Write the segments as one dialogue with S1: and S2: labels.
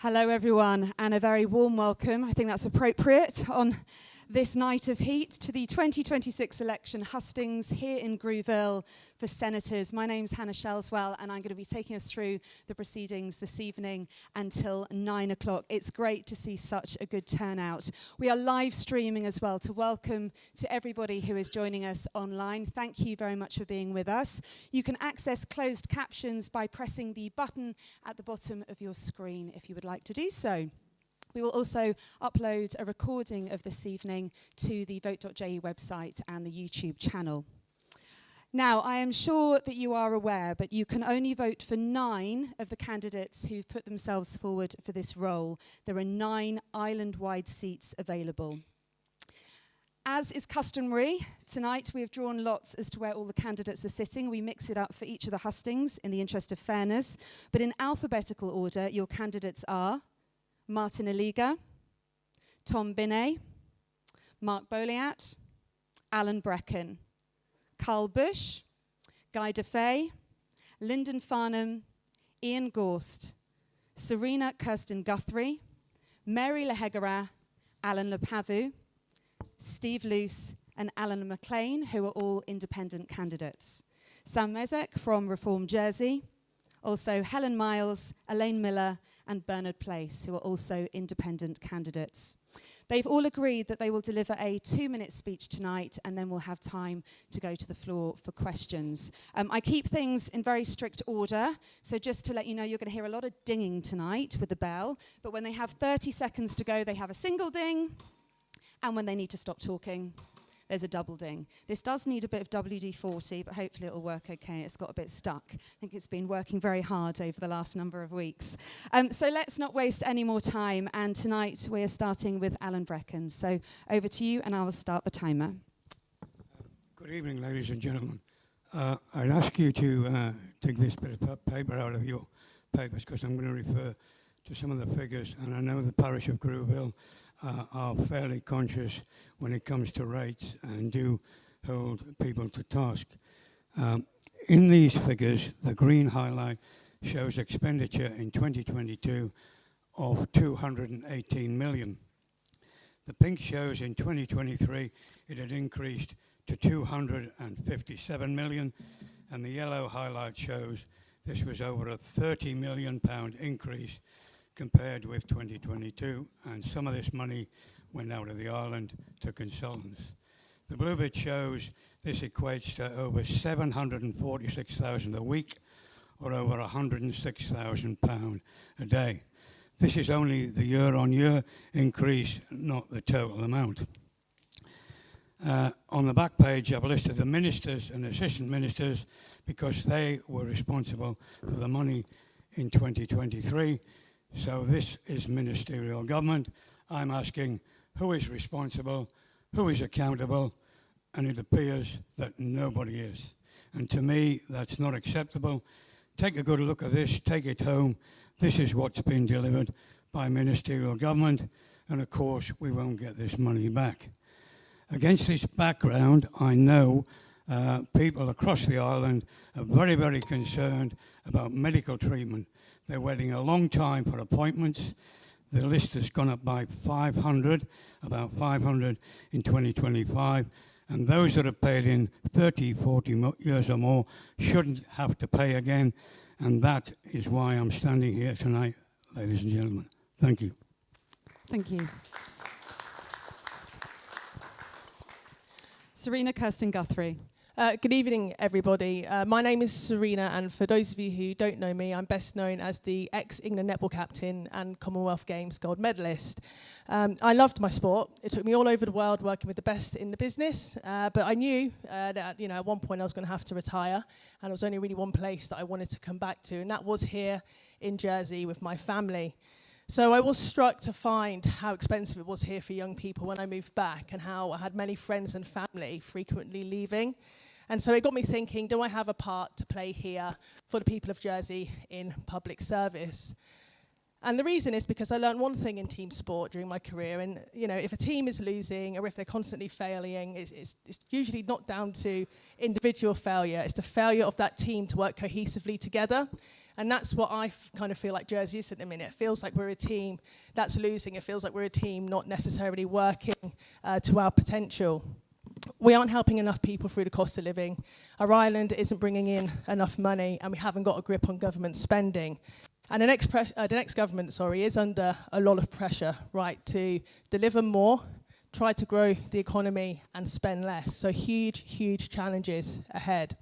S1: Hello everyone, and a very warm welcome, I think that's appropriate, on this night of heat to the 2026 election hustings here in Grouville for senators. My name's Hannah Shelswell, and I'm going to be taking us through the proceedings this evening until 9 o'clock. It's great to see such a good turnout. We are live streaming as well to welcome to everybody who is joining us online. Thank you very much for being with us. You can access closed captions by pressing the button at the bottom of your screen if you would like to do so. We will also upload a recording of this evening to the vote.je website and the YouTube channel. Now, I am sure that you are aware, but you can only vote for 9 of the candidates who've put themselves forward for this role. There are 9 island-wide seats available. As is customary, tonight we have drawn lots as to where all the candidates are sitting. We mix it up for each of the hustings in the interest of fairness. But in alphabetical order, your candidates are Martin Aliga, Tom Binney, Mark Boliat, Alan Brecken, Carl Bush, Guy DeFay, Lyndon Farnham, Ian Gorst, Serena Kirsten Guthrie, Mary Lehegara, Alan Lepavu, Steve Luce, and Alan McLean, who are all independent candidates. Sam Mezek from Reform Jersey, also Helen Miles, Elaine Miller, and Bernard Place, who are also independent candidates. They've all agreed that they will deliver a 2-minute speech tonight, and then we'll have time to go to the floor for questions. I keep things in very strict order, so just to let you know, you're going to hear a lot of dinging tonight with the bell, but when they have 30 seconds to go, they have a single ding, and when they need to stop talking, there's a double ding. This does need a bit of WD-40, but hopefully it'll work okay. It's got a bit stuck. I think it's been working very hard over the last number of weeks. So let's not waste any more time. And tonight we are starting with Alan Brecken. So over to you, and I will start the timer.
S2: Good evening, ladies and gentlemen. I'd ask you to take this bit of paper out of your papers, because I'm going to refer to some of the figures. And I know the parish of Grouville are fairly conscious when it comes to rates and do hold people to task. In these figures, the green highlight shows expenditure in 2022 of 218 million. The pink shows in 2023 it had increased to 257 million, and the yellow highlight shows this was over a £30 million increase compared with 2022, and some of this money went out of the island to consultants. The blue bit shows this equates to over 746,000 a week, or over £106,000 a day. This is only the year-on-year increase, not the total amount. On the back page, I've listed the ministers and assistant ministers because they were responsible for the money in 2023. So this is ministerial government. I'm asking who is responsible, who is accountable, and it appears that nobody is. And to me, that's not acceptable. Take a good look at this, take it home. This is what's been delivered by ministerial government, and of course, we won't get this money back. Against this background, I know people across the island are very, very concerned about medical treatment. They're waiting a long time for appointments. The list has gone up by 500, about 500 in 2025. And those that have paid in 30, 40 years or more shouldn't have to pay again. And that is why I'm standing here tonight, ladies and gentlemen. Thank you.
S1: Thank you. Serena Kirsten Guthrie.
S3: Good evening, everybody. My name is Serena, and for those of you who don't know me, I'm best known as the ex-England netball captain and Commonwealth Games gold medalist. I loved my sport. It took me all over the world working with the best in the business, but I knew that at one point I was going to have to retire, and there was only really one place that I wanted to come back to, and that was here in Jersey with my family. So I was struck to find how expensive it was here for young people when I moved back, and how I had many friends and family frequently leaving. And so it got me thinking, do I have a part to play here for the people of Jersey in public service? And the reason is because I learned one thing in team sport during my career, and if a team is losing or if they're constantly failing, it's usually not down to individual failure. It's the failure of that team to work cohesively together. And that's what I kind of feel like Jersey is at the minute. It feels like we're a team that's losing. It feels like we're a team not necessarily working to our potential. We aren't helping enough people through the cost of living. Our island isn't bringing in enough money, and we haven't got a grip on government spending. And the next government, is under a lot of pressure, right, to deliver more, try to grow the economy, and spend less. So huge, huge challenges ahead.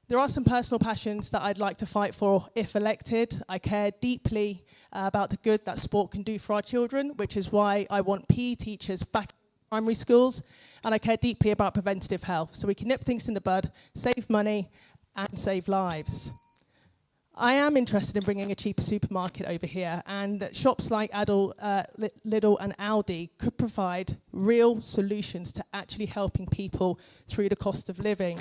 S3: There are some personal passions that I'd like to fight for if elected. I care deeply about the good that sport can do for our children, which is why I want PE teachers back in primary schools, and I care deeply about preventative health, so we can nip things in the bud, save money, and save lives. I am interested in bringing a cheaper supermarket over here, and shops like Lidl and Aldi could provide real solutions to actually helping people through the cost of living.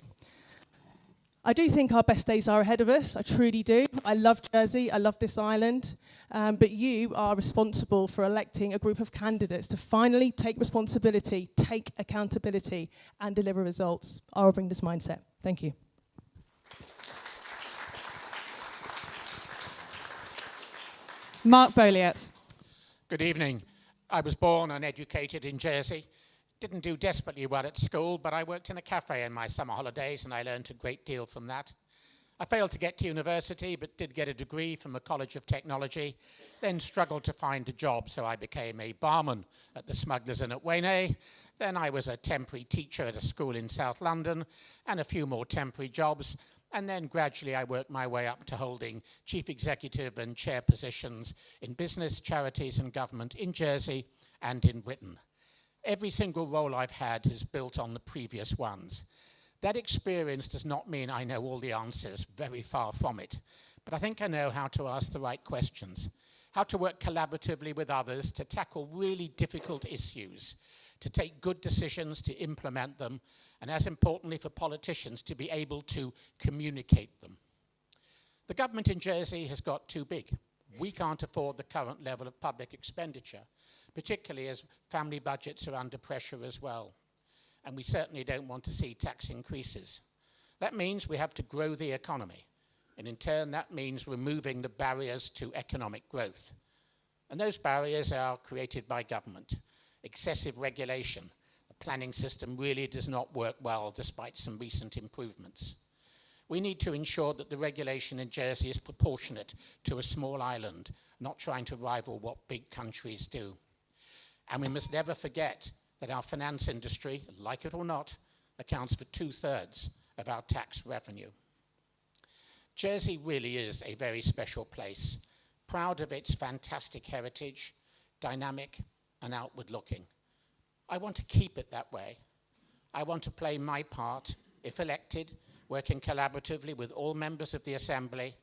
S3: I do think our best days are ahead of us. I truly do. I love Jersey. I love this island. But you are responsible for electing a group of candidates to finally take responsibility, take accountability, and deliver results. I'll bring this mindset. Thank you.
S1: Mark Boliet.
S4: Good evening. I was born and educated in Jersey. Didn't do desperately well at school, but I worked in a cafe in my summer holidays and I learned a great deal from that. I failed to get to university, but did get a degree from a college of technology, then struggled to find a job, so I became a barman at the Smugglers Inn at Waynay. Then I was a temporary teacher at a school in South London, and a few more temporary jobs. And then gradually I worked my way up to holding chief executive and chair positions in business, charities and government in Jersey and in Britain. Every single role I've had is built on the previous ones. That experience does not mean I know all the answers, very far from it. But I think I know how to ask the right questions, how to work collaboratively with others to tackle really difficult issues, to take good decisions, to implement them, and as importantly for politicians, to be able to communicate them. The government in Jersey has got too big. We can't afford the current level of public expenditure, particularly as family budgets are under pressure as well. And we certainly don't want to see tax increases. That means we have to grow the economy. And in turn, that means removing the barriers to economic growth. And those barriers are created by government. Excessive regulation. The planning system really does not work well despite some recent improvements. We need to ensure that the regulation in Jersey is proportionate to a small island, not trying to rival what big countries do. And we must never forget that our finance industry, like it or not, accounts for 2/3 of our tax revenue. Jersey really is a very special place, proud of its fantastic heritage, dynamic and outward looking. I want to keep it that way. I want to play my part, if elected, working collaboratively with all members of the Assembly,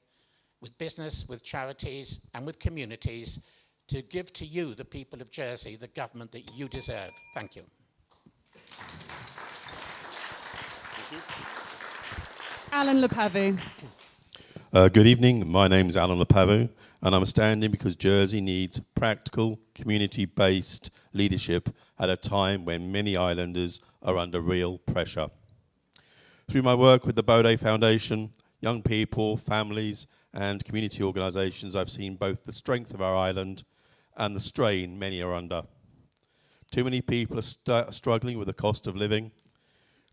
S4: with business, with charities and with communities, to give to you, the people of Jersey, the government that you deserve. Thank you.
S1: Alan Lepavu.
S5: Good evening. My name is Alan Lepavu, and I'm standing because Jersey needs practical, community-based leadership at a time when many islanders are under real pressure. Through my work with the Bode Foundation, young people, families, and community organisations, I've seen both the strength of our island and the strain many are under. Too many people are struggling with the cost of living.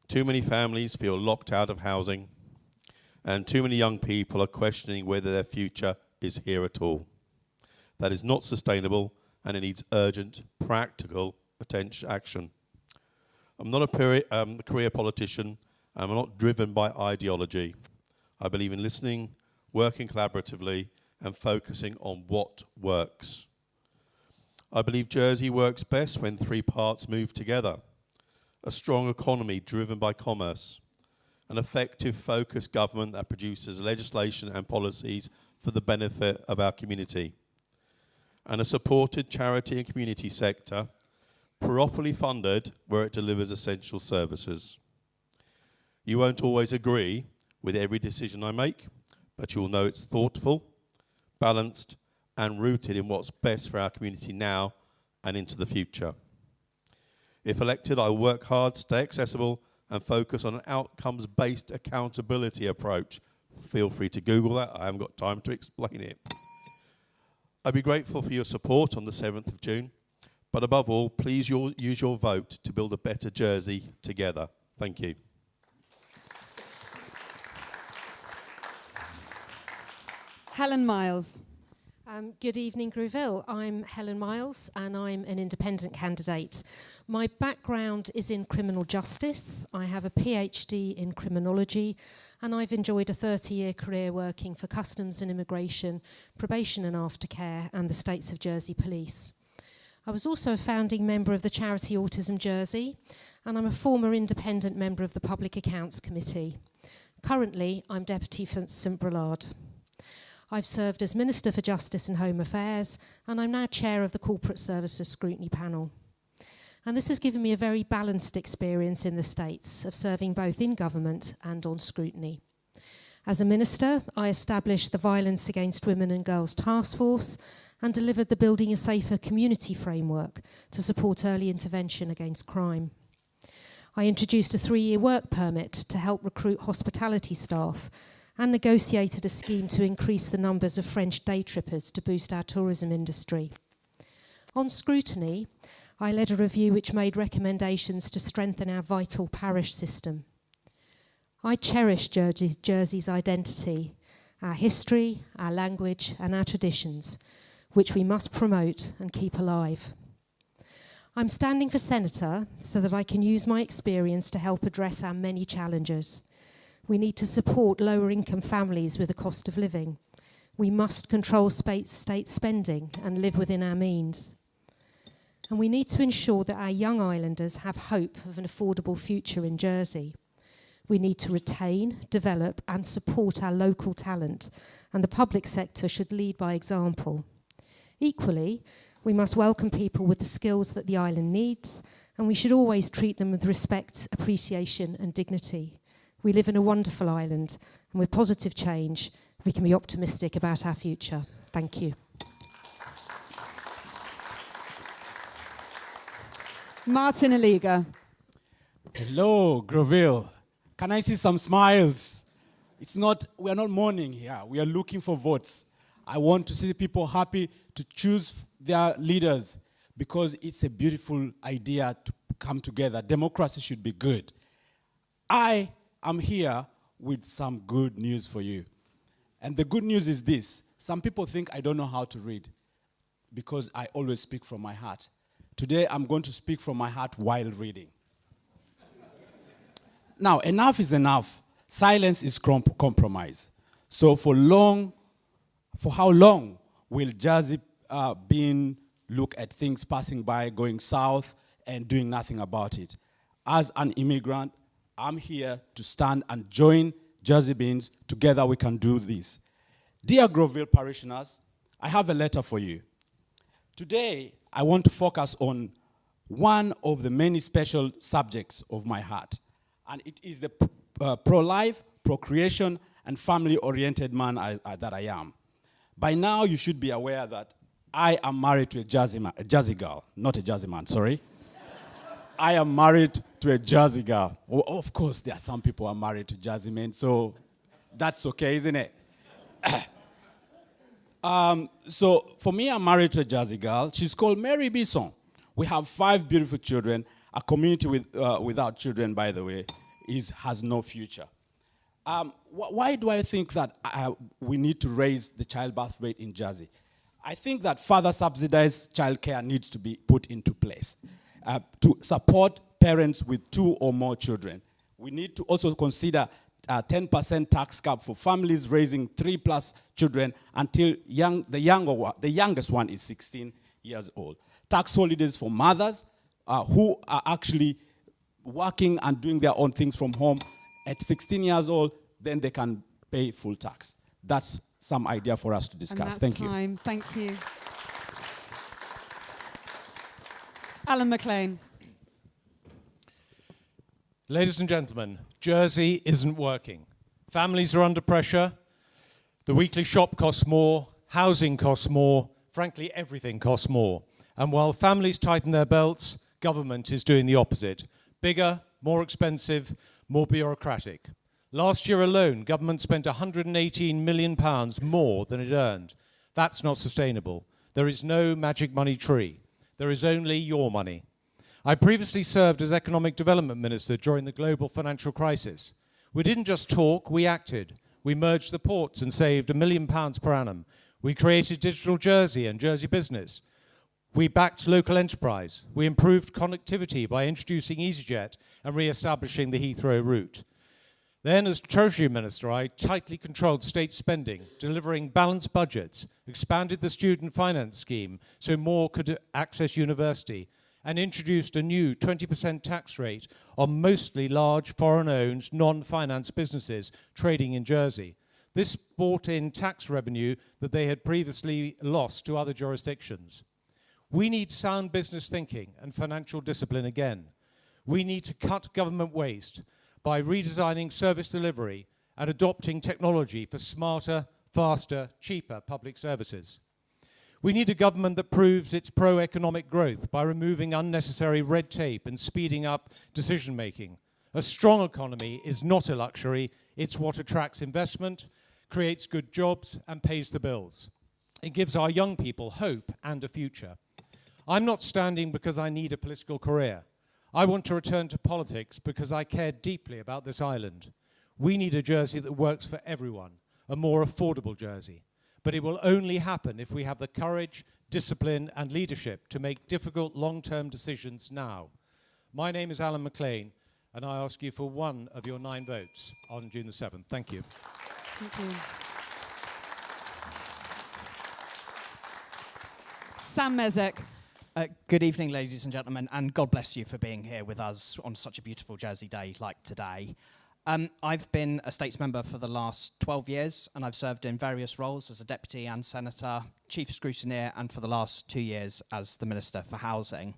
S5: Too many families feel locked out of housing. And too many young people are questioning whether their future is here at all. That is not sustainable, and it needs urgent, practical action. I'm not a career politician, and I'm not driven by ideology. I believe in listening, working collaboratively, and focusing on what works. I believe Jersey works best when three parts move together. A strong economy driven by commerce, an effective, focused government that produces legislation and policies for the benefit of our community, and a supported charity and community sector, properly funded where it delivers essential services. You won't always agree with every decision I make, but you will know it's thoughtful, balanced, and rooted in what's best for our community now and into the future. If elected, I will work hard, stay accessible, and focus on an outcomes-based accountability approach feel free to Google that. I haven't got time to explain it. I'd be grateful for your support on the 7th of June. But above all, please use your vote to build a better Jersey together. Thank you.
S1: Helen Miles.
S6: Good evening, Grouville. I'm Helen Miles, and I'm an independent candidate. My background is in criminal justice. I have a PhD in criminology, and I've enjoyed a 30-year career working for Customs and Immigration, Probation and Aftercare, and the States of Jersey Police. I was also a founding member of the charity Autism Jersey, and I'm a former independent member of the Public Accounts Committee. Currently, I'm Deputy for St Brelard. I've served as Minister for Justice and Home Affairs, and I'm now Chair of the Corporate Services Scrutiny Panel. And this has given me a very balanced experience in the States of serving both in government and on scrutiny. As a Minister, I established the Violence Against Women and Girls Task Force and delivered the Building a Safer Community framework to support early intervention against crime. I introduced a 3-year work permit to help recruit hospitality staff and negotiated a scheme to increase the numbers of French day trippers to boost our tourism industry. On scrutiny, I led a review which made recommendations to strengthen our vital parish system. I cherish Jersey's identity, our history, our language, and our traditions, which we must promote and keep alive. I'm standing for Senator so that I can use my experience to help address our many challenges. We need to support lower-income families with the cost of living. We must control state spending and live within our means. And we need to ensure that our young islanders have hope of an affordable future in Jersey. We need to retain, develop, and support our local talent, and the public sector should lead by example. Equally, we must welcome people with the skills that the island needs, and we should always treat them with respect, appreciation, and dignity. We live in a wonderful island, and with positive change, we can be optimistic about our future. Thank you.
S1: Martin Aliga.
S7: Hello, Grouville. Can I see some smiles? We are not mourning here. We are looking for votes. I want to see people happy to choose their leaders because it's a beautiful idea to come together. Democracy should be good. I'm here with some good news for you. And the good news is this. Some people think I don't know how to read because I always speak from my heart. Today, I'm going to speak from my heart while reading. Now, enough is enough. Silence is compromise. So for how long will Jersey look at things passing by, going south, and doing nothing about it? As an immigrant, I'm here to stand and join Jersey Beans. Together we can do this. Dear Grouville parishioners, I have a letter for you. Today, I want to focus on one of the many special subjects of my heart, and it is the pro-life, procreation, and family-oriented man that I am. By now, you should be aware that I am married to a Jersey girl, not a Jersey man, sorry. I am married to a Jersey girl. Well, of course, there are some people who are married to Jersey men, so that's okay, isn't it? So for me, I'm married to a Jersey girl. She's called Mary Bisson. We have 5 beautiful children. A community without children, by the way, has no future. Why do I think that we need to raise the childbirth rate in Jersey? I think that further subsidized childcare needs to be put into place to support parents with 2 or more children. We need to also consider a 10% tax cap for families raising 3+ children until the youngest one is 16 years old. Tax holidays for mothers who are actually working and doing their own things from home at 16 years old, then they can pay full tax. That's some idea for us to discuss. Thank you.
S1: Thank you. Alan McLean.
S8: Ladies and gentlemen, Jersey isn't working. Families are under pressure. The weekly shop costs more. Housing costs more. Frankly, everything costs more. And while families tighten their belts, government is doing the opposite. Bigger, more expensive, more bureaucratic. Last year alone, government spent £118 million more than it earned. That's not sustainable. There is no magic money tree. There is only your money. I previously served as Economic Development Minister during the global financial crisis. We didn't just talk, we acted. We merged the ports and saved £1 million per annum. We created Digital Jersey and Jersey Business. We backed local enterprise. We improved connectivity by introducing EasyJet and re-establishing the Heathrow route. Then, as Treasury Minister, I tightly controlled state spending, delivering balanced budgets, expanded the student finance scheme so more could access university, and introduced a new 20% tax rate on mostly large foreign-owned, non-finance businesses trading in Jersey. This brought in tax revenue that they had previously lost to other jurisdictions. We need sound business thinking and financial discipline again. We need to cut government waste by redesigning service delivery and adopting technology for smarter, faster, cheaper public services. We need a government that proves its pro-economic growth by removing unnecessary red tape and speeding up decision-making. A strong economy is not a luxury, it's what attracts investment, creates good jobs, and pays the bills. It gives our young people hope and a future. I'm not standing because I need a political career. I want to return to politics because I care deeply about this island. We need a Jersey that works for everyone, a more affordable Jersey. But it will only happen if we have the courage, discipline, and leadership to make difficult long-term decisions now. My name is Alan McLean, and I ask you for one of your 9 votes on June the 7th. Thank you.
S1: Thank you. Sam Mezek.
S9: Good evening, ladies and gentlemen, and God bless you for being here with us on such a beautiful Jersey day like today. I've been a States member for the last 12 years, and I've served in various roles as a deputy and senator, chief scrutineer, and for the last 2 years as the Minister for Housing.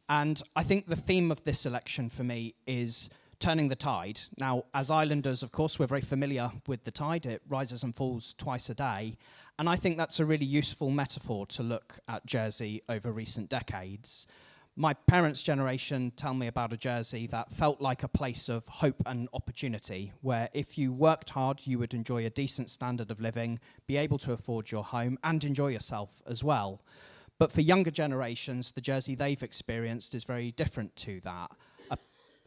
S9: And I think the theme of this election for me is turning the tide. Now, as islanders, of course, we're very familiar with the tide. It rises and falls twice a day. And I think that's a really useful metaphor to look at Jersey over recent decades. My parents' generation tell me about a Jersey that felt like a place of hope and opportunity, where if you worked hard, you would enjoy a decent standard of living, be able to afford your home, and enjoy yourself as well. But for younger generations, the Jersey they've experienced is very different to that.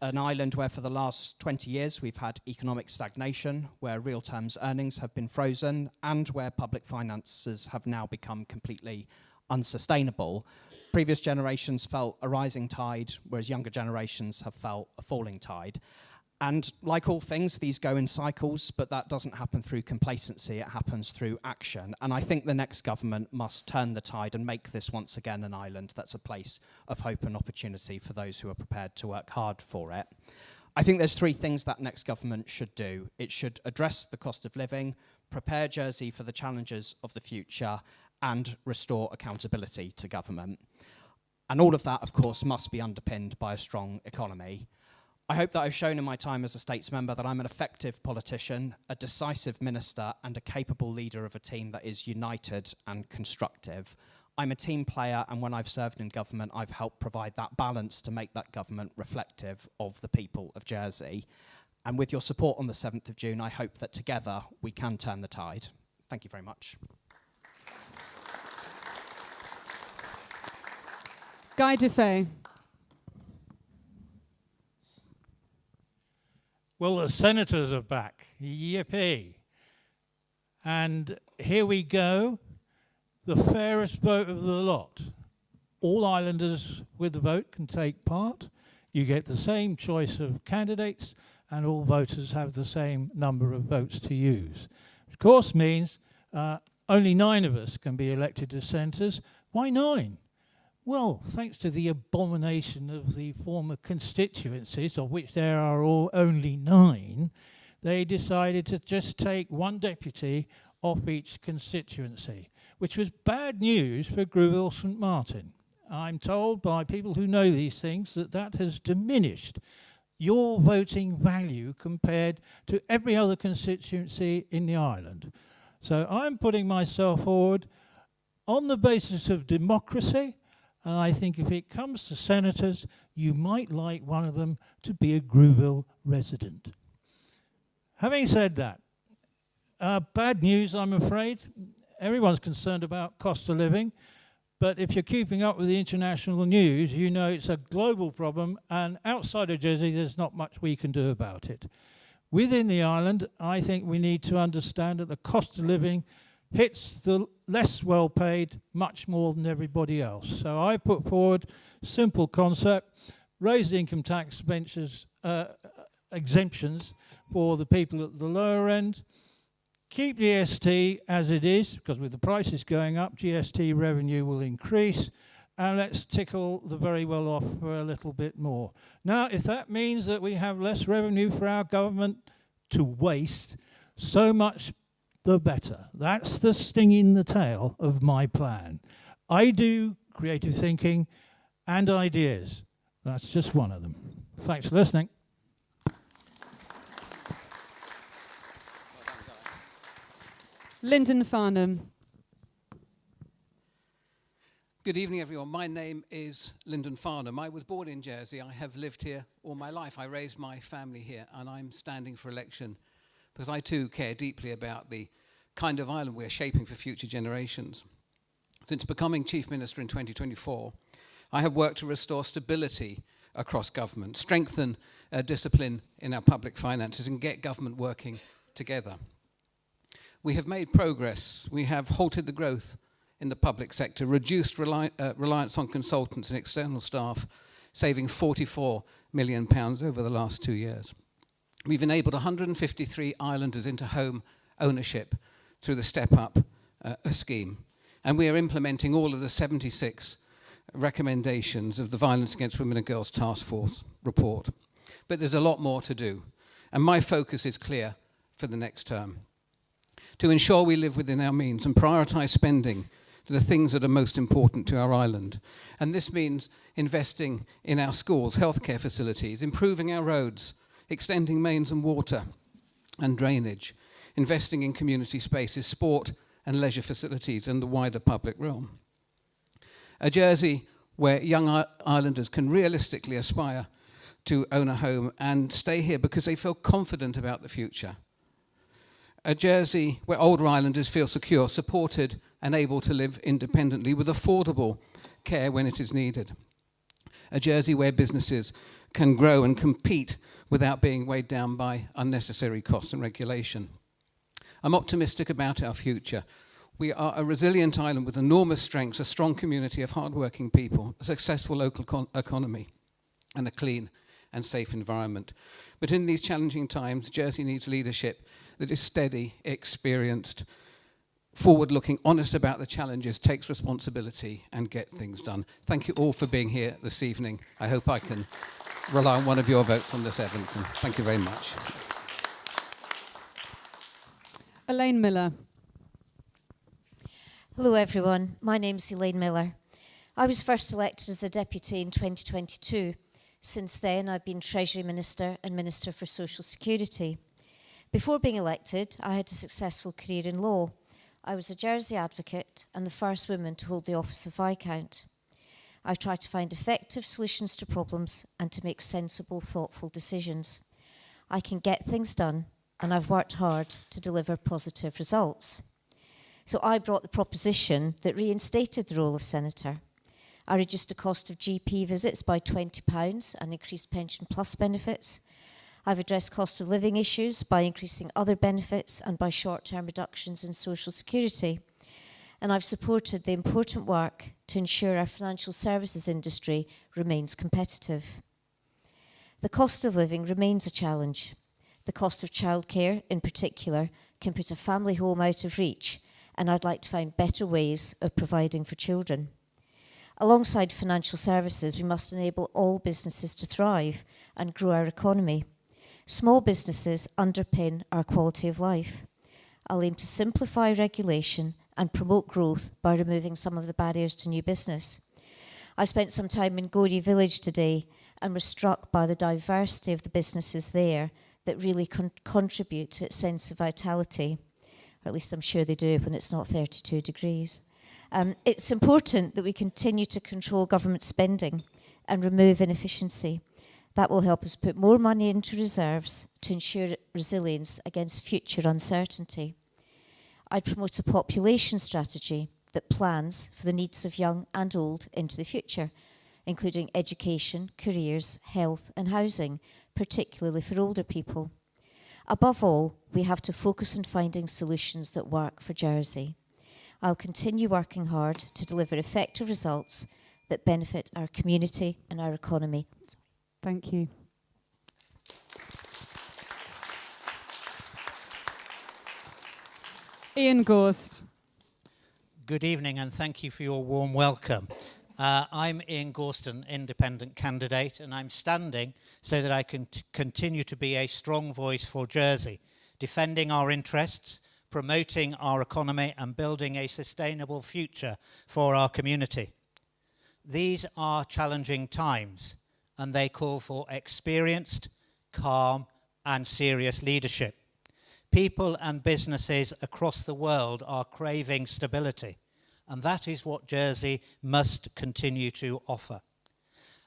S9: An island where for the last 20 years we've had economic stagnation, where real terms earnings have been frozen, and where public finances have now become completely unsustainable. Previous generations felt a rising tide, whereas younger generations have felt a falling tide. And like all things, these go in cycles, but that doesn't happen through complacency, it happens through action. And I think the next government must turn the tide and make this once again an island that's a place of hope and opportunity for those who are prepared to work hard for it. I think there's 3 things that next government should do. It should address the cost of living, prepare Jersey for the challenges of the future, and restore accountability to government. And all of that, of course, must be underpinned by a strong economy. I hope that I've shown in my time as a States member that I'm an effective politician, a decisive minister, and a capable leader of a team that is united and constructive. I'm a team player, and when I've served in government, I've helped provide that balance to make that government reflective of the people of Jersey. And with your support on the 7th of June, I hope that together we can turn the tide. Thank you very much.
S1: Guy Dufay.
S10: Well, the senators are back. Yippee. And here we go. The fairest vote of the lot. All islanders with the vote can take part. You get the same choice of candidates, and all voters have the same number of votes to use. Which of course means only 9 of us can be elected as senators. Why 9? Well, thanks to the abomination of the former constituencies, of which there are only 9, they decided to just take 1 deputy off each constituency, which was bad news for Grouville St Martin. I'm told by people who know these things that that has diminished your voting value compared to every other constituency in the island. So I'm putting myself forward on the basis of democracy. And I think if it comes to senators, you might like one of them to be a Grouville resident. Having said that, bad news, I'm afraid. Everyone's concerned about cost of living, but if you're keeping up with the international news, you know it's a global problem, and outside of Jersey, there's not much we can do about it. Within the island, I think we need to understand that the cost of living hits the less well-paid much more than everybody else. So I put forward a simple concept: raise the income tax benches, exemptions for the people at the lower end, keep GST as it is, because with the prices going up, GST revenue will increase, and let's tickle the very well off for a little bit more. Now, if that means that we have less revenue for our government to waste, so much the better. That's the sting in the tail of my plan. I do creative thinking and ideas. That's just one of them. Thanks for listening.
S1: Lyndon Farnham.
S11: Good evening, everyone. My name is Lyndon Farnham. I was born in Jersey. I have lived here all my life. I raised my family here, and I'm standing for election because I too care deeply about the kind of island we're shaping for future generations. Since becoming Chief Minister in 2024, I have worked to restore stability across government, strengthen discipline in our public finances, and get government working together. We have made progress. We have halted the growth in the public sector, reduced reliance on consultants and external staff, saving £44 million over the last 2 years. We've enabled 153 islanders into home ownership through the Step Up scheme, and we are implementing all of the 76 recommendations of the Violence Against Women and Girls Task Force report. But there's a lot more to do, and my focus is clear for the next term: to ensure we live within our means and prioritise spending to the things that are most important to our island. And this means investing in our schools, healthcare facilities, improving our roads, extending mains and water and drainage, investing in community spaces, sport and leisure facilities, and the wider public realm. A Jersey where young islanders can realistically aspire to own a home and stay here because they feel confident about the future. A Jersey where older islanders feel secure, supported and able to live independently with affordable care when it is needed. A Jersey where businesses can grow and compete without being weighed down by unnecessary costs and regulation. I'm optimistic about our future. We are a resilient island with enormous strengths, a strong community of hardworking people, a successful local economy, and a clean and safe environment. But in these challenging times, Jersey needs leadership that is steady, experienced, forward-looking, honest about the challenges, takes responsibility, and get things done. Thank you all for being here this evening. I hope I can rely on one of your votes on the 7th, and thank you very much.
S1: Elaine Miller.
S12: Hello everyone, my name's Elaine Miller. I was first elected as a deputy in 2022. Since then I've been Treasury Minister and Minister for Social Security. Before being elected, I had a successful career in law. I was a Jersey advocate and the first woman to hold the office of Viscount. I try to find effective solutions to problems and to make sensible, thoughtful decisions. I can get things done, and I've worked hard to deliver positive results. So I brought the proposition that reinstated the role of senator. I reduced the cost of GP visits by £20 and increased pension plus benefits. I've addressed cost of living issues by increasing other benefits and by short-term reductions in social security. And I've supported the important work to ensure our financial services industry remains competitive. The cost of living remains a challenge. The cost of childcare, in particular, can put a family home out of reach, and I'd like to find better ways of providing for children. Alongside financial services, we must enable all businesses to thrive and grow our economy. Small businesses underpin our quality of life. I'll aim to simplify regulation and promote growth by removing some of the barriers to new business. I spent some time in Gorey Village today and was struck by the diversity of the businesses there that really contribute to its sense of vitality. Or at least I'm sure they do when it's not 32 degrees. It's important that we continue to control government spending and remove inefficiency. That will help us put more money into reserves to ensure resilience against future uncertainty. I'd promote a population strategy that plans for the needs of young and old into the future, including education, careers, health and housing, particularly for older people. Above all, we have to focus on finding solutions that work for Jersey. I'll continue working hard to deliver effective results that benefit our community and our economy.
S1: Thank you. Ian Gorst.
S13: Good evening and thank you for your warm welcome. I'm Ian Gorst, an independent candidate, and I'm standing so that I can continue to be a strong voice for Jersey, defending our interests, promoting our economy and building a sustainable future for our community. These are challenging times and they call for experienced, calm and serious leadership. People and businesses across the world are craving stability, and that is what Jersey must continue to offer.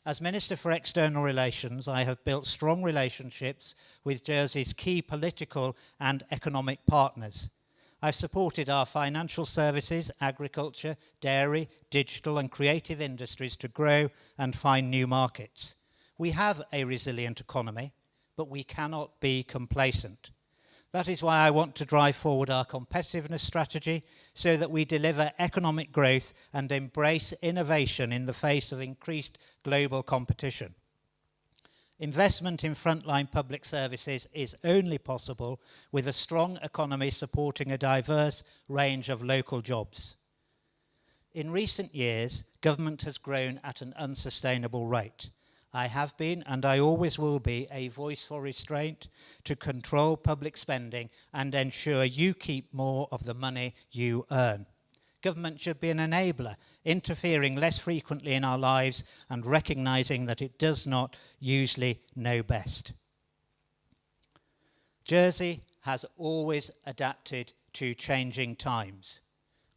S13: As Minister for External Relations, I have built strong relationships with Jersey's key political and economic partners. I've supported our financial services, agriculture, dairy, digital and creative industries to grow and find new markets. We have a resilient economy, but we cannot be complacent. That is why I want to drive forward our competitiveness strategy so that we deliver economic growth and embrace innovation in the face of increased global competition. Investment in frontline public services is only possible with a strong economy supporting a diverse range of local jobs. In recent years, government has grown at an unsustainable rate. I have been, and I always will be, a voice for restraint to control public spending and ensure you keep more of the money you earn. Government should be an enabler, interfering less frequently in our lives and recognising that it does not usually know best. Jersey has always adapted to changing times.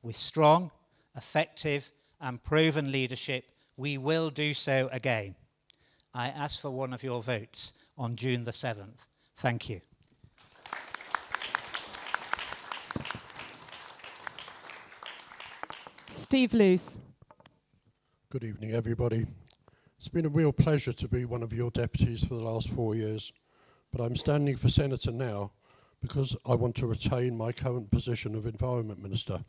S13: With strong, effective and proven leadership, we will do so again. I ask for one of your votes on June the 7th. Thank you.
S1: Steve Luce.
S14: Good evening, everybody. It's been a real pleasure to be one of your deputies for the last 4 years, but I'm standing for Senator now because I want to retain my current position of Environment Minister,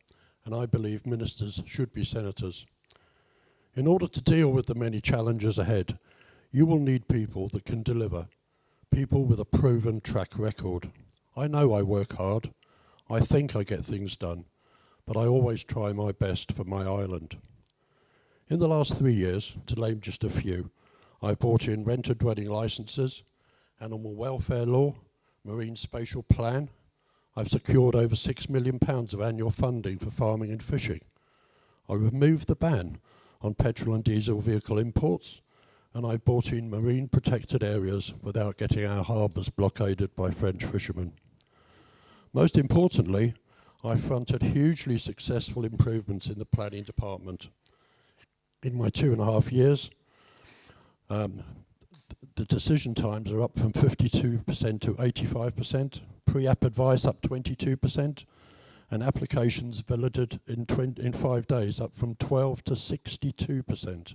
S14: and I believe ministers should be senators. In order to deal with the many challenges ahead, you will need people that can deliver, people with a proven track record. I know I work hard, I think I get things done, but I always try my best for my island. In the last 3 years, to name just a few, I've brought in renter dwelling licences, animal welfare law, marine spatial plan. I've secured over £6 million of annual funding for farming and fishing. I removed the ban on petrol and diesel vehicle imports, and I brought in marine protected areas without getting our harbours blockaded by French fishermen. Most importantly, I fronted hugely successful improvements in the planning department. In my 2.5 years, the decision times are up from 52% to 85%, pre-app advice up 22%, and applications validated in 5 days up from 12 to 62%.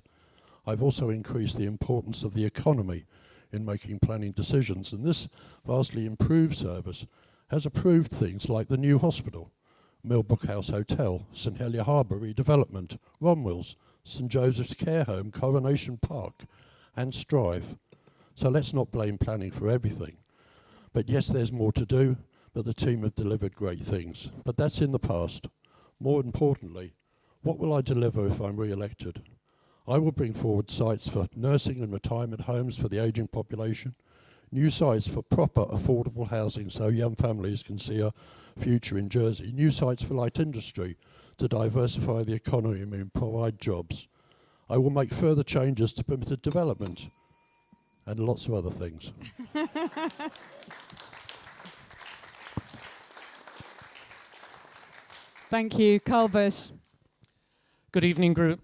S14: I've also increased the importance of the economy in making planning decisions, and this vastly improved service has approved things like the new hospital, Millbrook House Hotel, St Helier Harbour redevelopment, Romwells, St Joseph's Care Home, Coronation Park and Strive. So let's not blame planning for everything. But yes, there's more to do, but the team have delivered great things. But that's in the past. More importantly, what will I deliver if I'm re-elected? I will bring forward sites for nursing and retirement homes for the ageing population, new sites for proper affordable housing so young families can see a future in Jersey, new sites for light industry to diversify the economy and provide jobs. I will make further changes to permitted development and lots of other things.
S1: Thank you. Carl Bush.
S8: Good evening, group.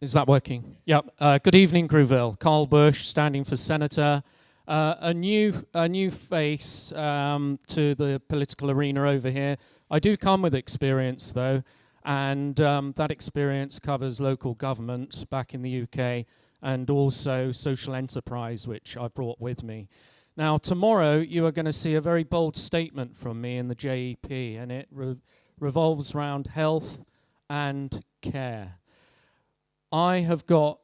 S15: Is that working? Yep. Good evening, Grouville. Carl Bush, standing for Senator. A new face to the political arena over here. I do come with experience, though, and that experience covers local government back in the UK and also social enterprise, which I brought with me. Now, tomorrow you are going to see a very bold statement from me in the JEP, and it revolves around health and care. I have got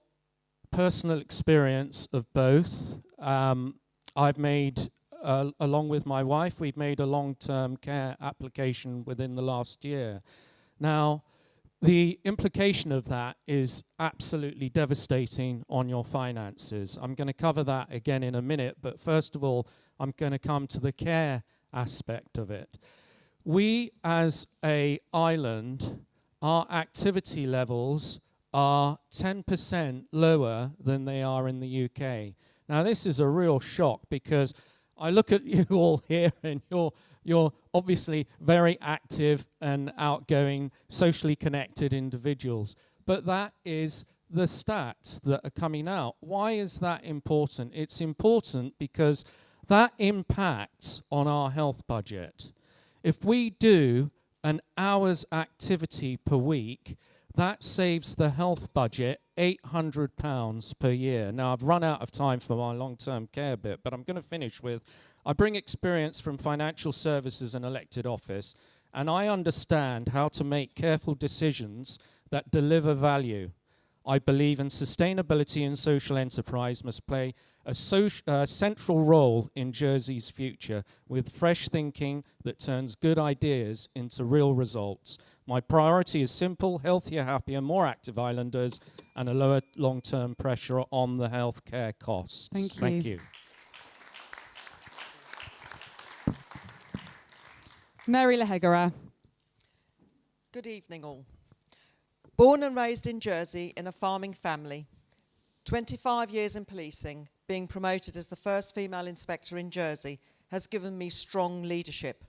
S15: personal experience of both. I've made, along with my wife, we've made a long-term care application within the last year. Now, the implication of that is absolutely devastating on your finances. I'm going to cover that again in a minute, but first of all, I'm going to come to the care aspect of it. We, as an island, our activity levels are 10% lower than they are in the UK. Now, this is a real shock because I look at you all here and you're obviously very active and outgoing, socially connected individuals. But that is the stats that are coming out. Why is that important? It's important because that impacts on our health budget. If we do an hour's activity per week, that saves the health budget £800 per year. Now, I've run out of time for my long-term care bit, but I'm going to finish with, I bring experience from financial services and elected office, and I understand how to make careful decisions that deliver value. I believe in sustainability and social enterprise must play a central role in Jersey's future with fresh thinking that turns good ideas into real results. My priority is simple: healthier, happier, more active islanders and a lower long-term pressure on the healthcare costs.
S1: Thank you.
S15: Thank you.
S1: Mary Lehegara.
S16: Good evening, all. Born and raised in Jersey in a farming family, 25 years in policing, being promoted as the first female inspector in Jersey has given me strong leadership,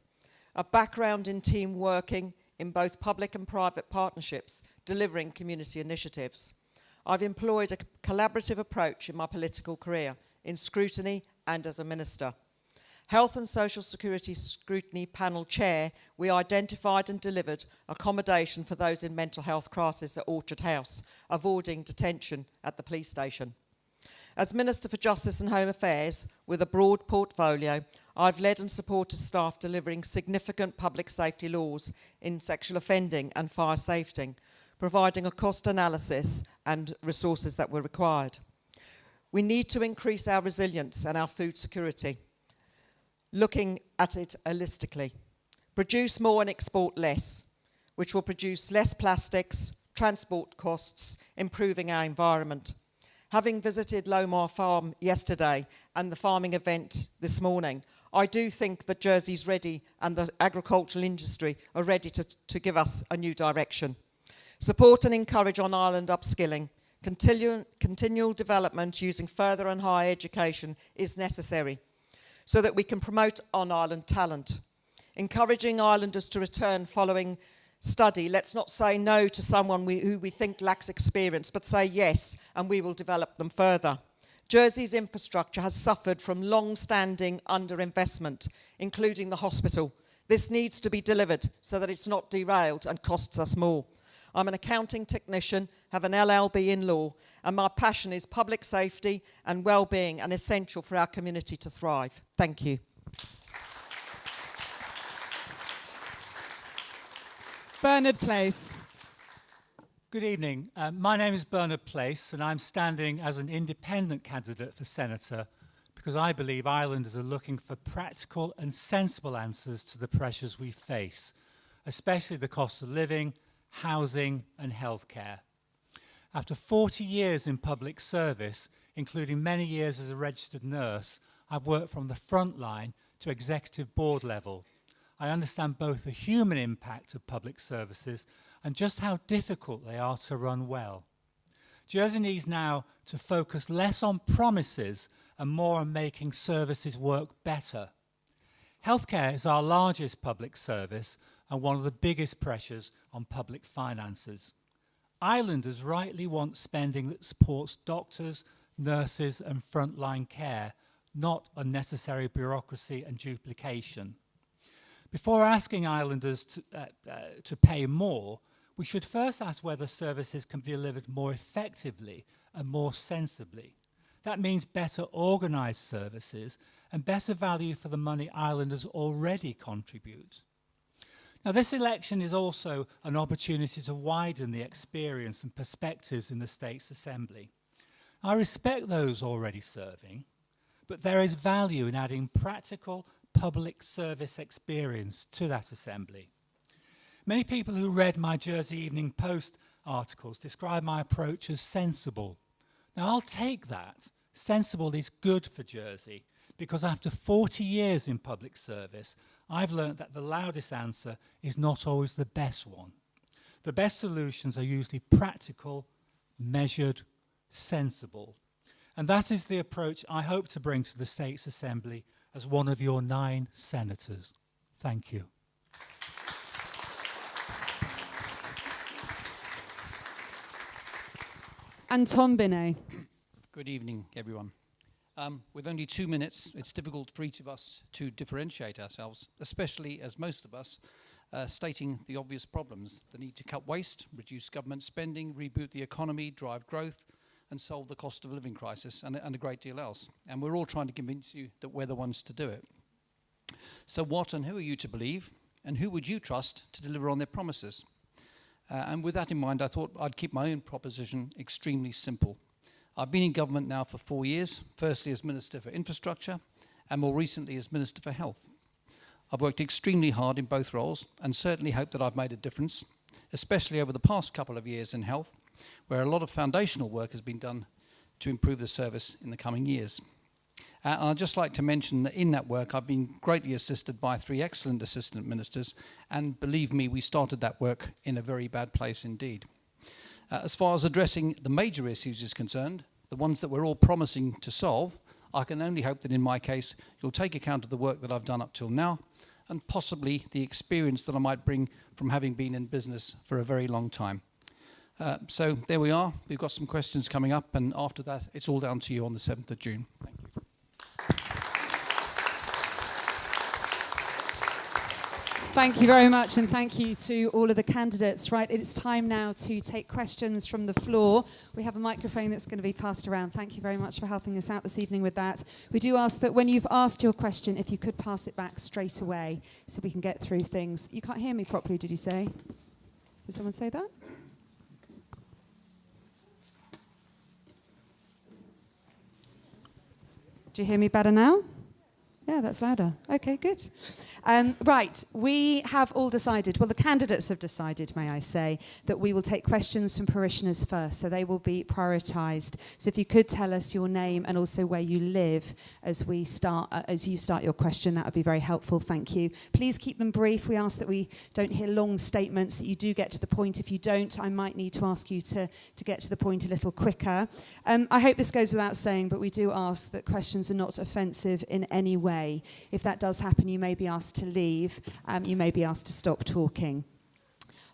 S16: a background in team working in both public and private partnerships, delivering community initiatives. I've employed a collaborative approach in my political career, in scrutiny and as a minister. Health and Social Security Scrutiny Panel Chair, we identified and delivered accommodation for those in mental health crisis at Orchard House, avoiding detention at the police station. As Minister for Justice and Home Affairs, with a broad portfolio, I've led and supported staff delivering significant public safety laws in sexual offending and fire safety, providing a cost analysis and resources that were required. We need to increase our resilience and our food security, looking at it holistically. Produce more and export less, which will produce less plastics, transport costs, improving our environment. Having visited Lomar Farm yesterday and the farming event this morning, I do think that Jersey's ready and the agricultural industry are ready to give us a new direction. Support and encourage on-island upskilling. Continual development using further and higher education is necessary so that we can promote on-island talent. Encouraging islanders to return following study. Let's not say no to someone who we think lacks experience, but say yes, and we will develop them further. Jersey's infrastructure has suffered from long-standing underinvestment, including the hospital. This needs to be delivered so that it's not derailed and costs us more. I'm an accounting technician, have an LLB in law, and my passion is public safety and well-being, and essential for our community to thrive. Thank you.
S1: Bernard Place.
S17: Good evening. My name is Bernard Place, and I'm standing as an independent candidate for Senator because I believe islanders are looking for practical and sensible answers to the pressures we face, especially the cost of living, housing and healthcare. After 40 years in public service, including many years as a registered nurse, I've worked from the front line to executive board level. I understand both the human impact of public services and just how difficult they are to run well. Jersey needs now to focus less on promises and more on making services work better. Healthcare is our largest public service and one of the biggest pressures on public finances. Islanders rightly want spending that supports doctors, nurses and frontline care, not unnecessary bureaucracy and duplication. Before asking Islanders to pay more, we should first ask whether services can be delivered more effectively and more sensibly. That means better organised services and better value for the money Islanders already contribute. Now, this election is also an opportunity to widen the experience and perspectives in the States Assembly. I respect those already serving, but there is value in adding practical public service experience to that Assembly. Many people who read my Jersey Evening Post articles describe my approach as sensible. Now, I'll take that. Sensible is good for Jersey, because after 40 years in public service, I've learnt that the loudest answer is not always the best one. The best solutions are usually practical, measured, sensible. And that is the approach I hope to bring to the States Assembly as one of your 9 senators. Thank you.
S1: And Tom Binney.
S18: Good evening, everyone. With only 2 minutes, it's difficult for each of us to differentiate ourselves, especially as most of us stating the obvious problems: the need to cut waste, reduce government spending, reboot the economy, drive growth, and solve the cost of living crisis, and a great deal else. And we're all trying to convince you that we're the ones to do it. So what and who are you to believe, and who would you trust to deliver on their promises? And with that in mind, I thought I'd keep my own proposition extremely simple. I've been in government now for 4 years, firstly as Minister for Infrastructure and more recently as Minister for Health. I've worked extremely hard in both roles and certainly hope that I've made a difference, especially over the past couple of years in health, where a lot of foundational work has been done to improve the service in the coming years. And I'd just like to mention that in that work I've been greatly assisted by 3 excellent assistant ministers, and believe me, we started that work in a very bad place indeed. As far as addressing the major issues is concerned, the ones that we're all promising to solve, I can only hope that in my case you'll take account of the work that I've done up till now, and possibly the experience that I might bring from having been in business for a very long time. So there we are. We've got some questions coming up, and after that it's all down to you on the 7th of June. Thank you.
S1: Thank you very much, and thank you to all of the candidates. Right, it's time now to take questions from the floor. We have a microphone that's going to be passed around. Thank you very much for helping us out this evening with that. We do ask that when you've asked your question, if you could pass it back straight away so we can get through things. You can't hear me properly, did you say? Did someone say that? Do you hear me better now? Yeah, that's louder. Okay, good. Right, we have all decided, well, the candidates have decided, may I say, that we will take questions from parishioners first, so they will be prioritised. So if you could tell us your name and also where you live as you start your question, that would be very helpful, thank you. Please keep them brief. We ask that we don't hear long statements, that you do get to the point. If you don't, I might need to ask you to get to the point a little quicker. I hope this goes without saying, but we do ask that questions are not offensive in any way. If that does happen, you may be asked to leave. You may be asked to stop talking.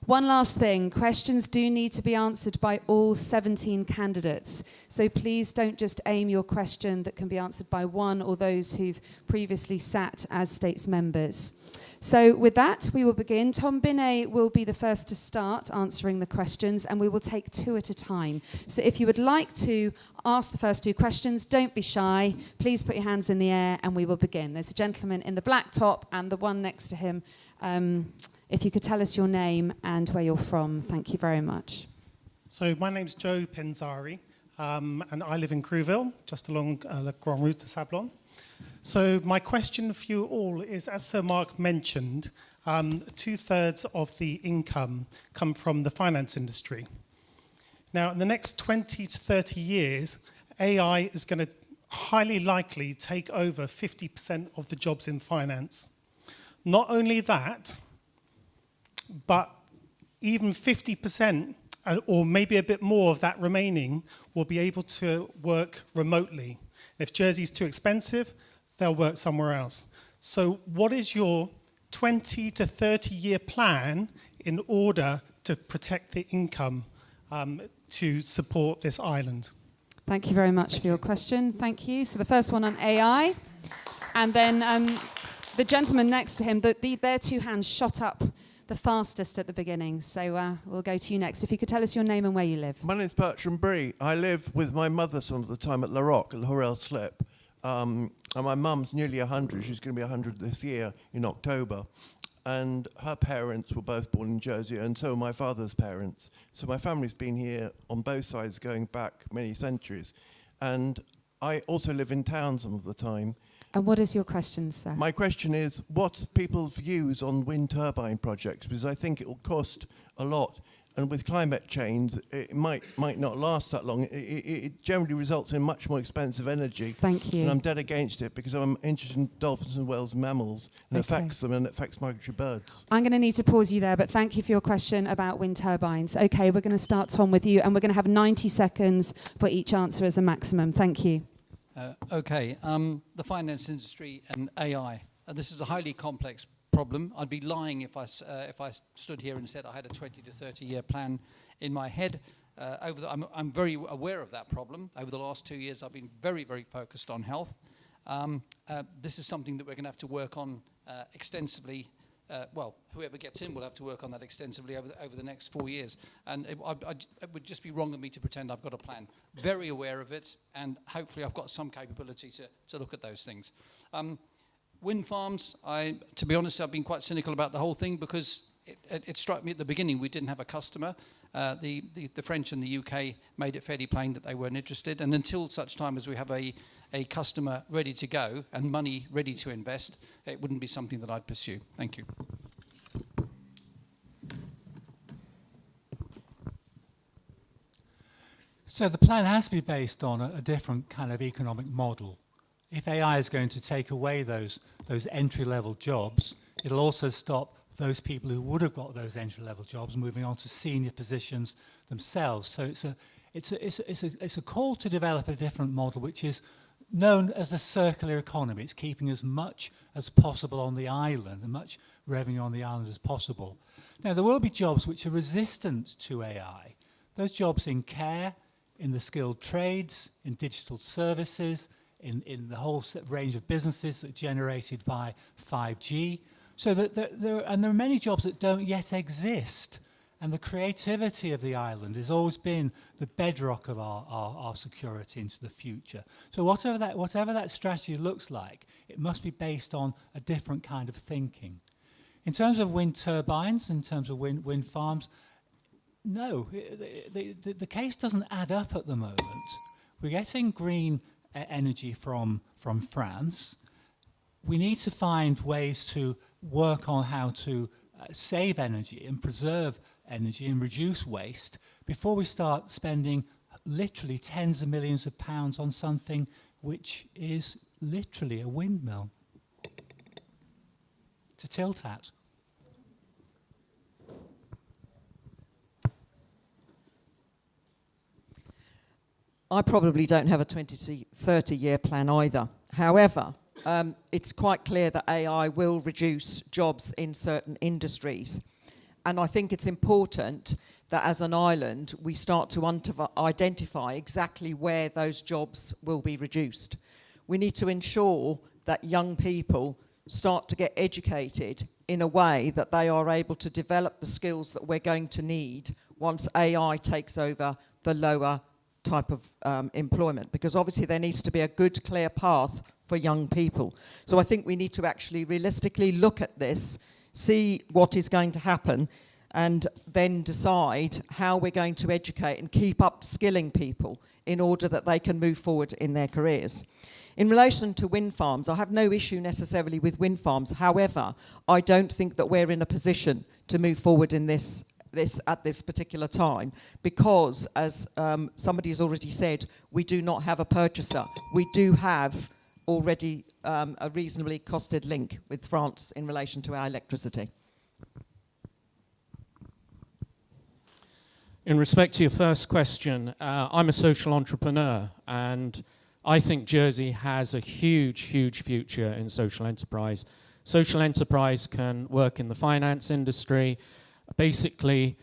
S1: One last thing, questions do need to be answered by all 17 candidates. So please don't just aim your question that can be answered by one or those who've previously sat as States members. So with that, we will begin. Tom Binney will be the first to start answering the questions, and we will take 2 at a time. So if you would like to ask the first 2 questions, don't be shy. Please put your hands in the air and we will begin. There's a gentleman in the black top and the one next to him. If you could tell us your name and where you're from, thank you very much.
S19: So my name's Joe Penzari, and I live in Grouville, just along the Grand Route to Sablon. So my question for you all is, as Sir Mark mentioned, 2/3 of the income come from the finance industry. Now, in the next 20 to 30 years, AI is going to highly likely take over 50% of the jobs in finance. Not only that, but even 50%, or maybe a bit more of that remaining, will be able to work remotely. If Jersey's too expensive, they'll work somewhere else. So what is your 20 to 30 year plan in order to protect the income to support this island?
S1: Thank you very much for your question. Thank you. So the first one on AI, and then the gentleman next to him, their two hands shot up the fastest at the beginning. So we'll go to you next. If you could tell us your name and where you live.
S20: My name's Bertram Bree. I live with my mother some of the time at La Roque, at the Horel Slip. And my mum's nearly 100. She's going to be 100 this year in October. And her parents were both born in Jersey, and so were my father's parents. So my family's been here on both sides going back many centuries. And I also live in town some of the time.
S1: And what is your question, sir?
S20: My question is, what's people's views on wind turbine projects? Because I think it will cost a lot. And with climate change, it might not last that long. It generally results in much more expensive energy.
S1: Thank you.
S20: And I'm dead against it because I'm interested in dolphins and whales and mammals, and it affects them and it affects migratory birds.
S1: I'm going to need to pause you there, but thank you for your question about wind turbines. Okay, we're going to start, Tom, with you, and we're going to have 90 seconds for each answer as a maximum. Thank you.
S18: The finance industry and AI. This is a highly complex problem. I'd be lying if I stood here and said I had a 20 to 30 year plan in my head. I'm very aware of that problem. Over the last 2 years, I've been very, very focused on health. This is something that we're going to have to work on extensively. Whoever gets in will have to work on that extensively over the next 4 years. And it would just be wrong of me to pretend I've got a plan. Very aware of it, and hopefully I've got some capability to look at those things. Wind farms, to be honest, I've been quite cynical about the whole thing because it struck me at the beginning we didn't have a customer. The French and the UK made it fairly plain that they weren't interested, and until such time as we have a customer ready to go and money ready to invest, it wouldn't be something that I'd pursue. Thank you.
S17: So the plan has to be based on a different kind of economic model. If AI is going to take away those entry-level jobs, it'll also stop those people who would have got those entry-level jobs moving on to senior positions themselves. So it's a call to develop a different model, which is known as a circular economy. It's keeping as much as possible on the island, as much revenue on the island as possible. Now, there will be jobs which are resistant to AI. Those jobs in care, in the skilled trades, in digital services, in the whole range of businesses that are generated by 5G. So that there are many jobs that don't yet exist. And the creativity of the island has always been the bedrock of our security into the future. So whatever that strategy looks like, it must be based on a different kind of thinking. In terms of wind turbines, in terms of wind farms, no, the case doesn't add up at the moment. We're getting green energy from France. We need to find ways to work on how to save energy and preserve energy and reduce waste before we start spending literally tens of millions of pounds on something which is literally a windmill to tilt at.
S16: I probably don't have a 20 to 30 year plan either. However, it's quite clear that AI will reduce jobs in certain industries. And I think it's important that as an island, we start to identify exactly where those jobs will be reduced. We need to ensure that young people start to get educated in a way that they are able to develop the skills that we're going to need once AI takes over the lower type of employment, because obviously there needs to be a good, clear path for young people. So I think we need to actually realistically look at this, see what is going to happen, and then decide how we're going to educate and keep upskilling people in order that they can move forward in their careers. In relation to wind farms, I have no issue necessarily with wind farms. However, I don't think that we're in a position to move forward in this at this particular time, because as somebody has already said, we do not have a purchaser. We do have already a reasonably costed link with France in relation to our electricity.
S15: In respect to your first question, I'm a social entrepreneur, and I think Jersey has a huge, huge future in social enterprise. Social enterprise can work in the finance industry. Basically,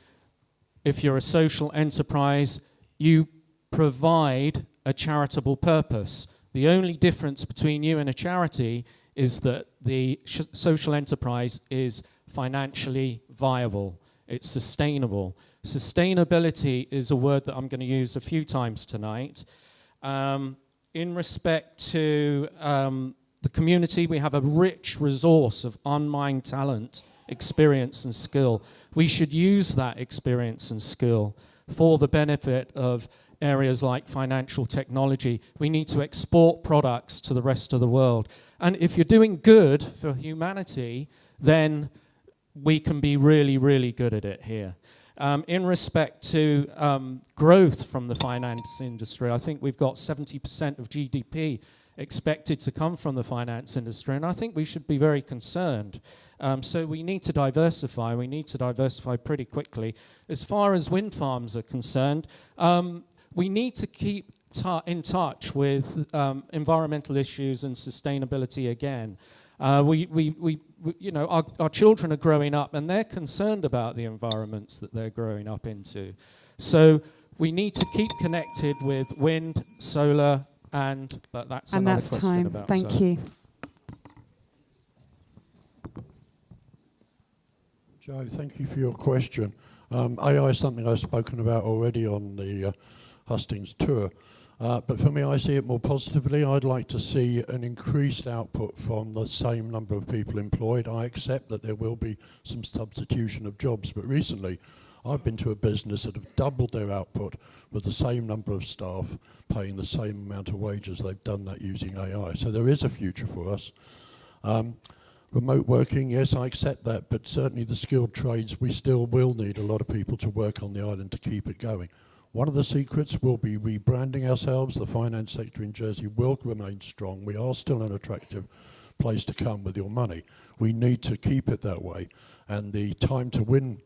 S15: if you're a social enterprise, you provide a charitable purpose. The only difference between you and a charity is that the social enterprise is financially viable. It's sustainable. Sustainability is a word that I'm going to use a few times tonight. In respect to the community, we have a rich resource of unmined talent, experience and skill. We should use that experience and skill for the benefit of areas like financial technology. We need to export products to the rest of the world. And if you're doing good for humanity, then we can be really, really good at it here. In respect to growth from the finance industry, I think we've got 70% of GDP expected to come from the finance industry, and I think we should be very concerned. So we need to diversify. We need to diversify pretty quickly. As far as wind farms are concerned, we need to keep in touch with environmental issues and sustainability again. Our children are growing up and they're concerned about the environments that they're growing up into. So we need to keep connected with wind, solar, but that's another question
S1: time.
S15: about
S1: Thank
S15: solar.
S1: you.
S14: Joe, thank you for your question. AI is something I've spoken about already on the Hustings tour. But for me, I see it more positively. I'd like to see an increased output from the same number of people employed. I accept that there will be some substitution of jobs, but recently I've been to a business that have doubled their output with the same number of staff paying the same amount of wages. They've done that using AI. So there is a future for us. Remote working, yes, I accept that, but certainly the skilled trades, we still will need a lot of people to work on the island to keep it going. One of the secrets will be rebranding ourselves. The finance sector in Jersey will remain strong. We are still an attractive place to come with your money. We need to keep it that way. And the Time to Win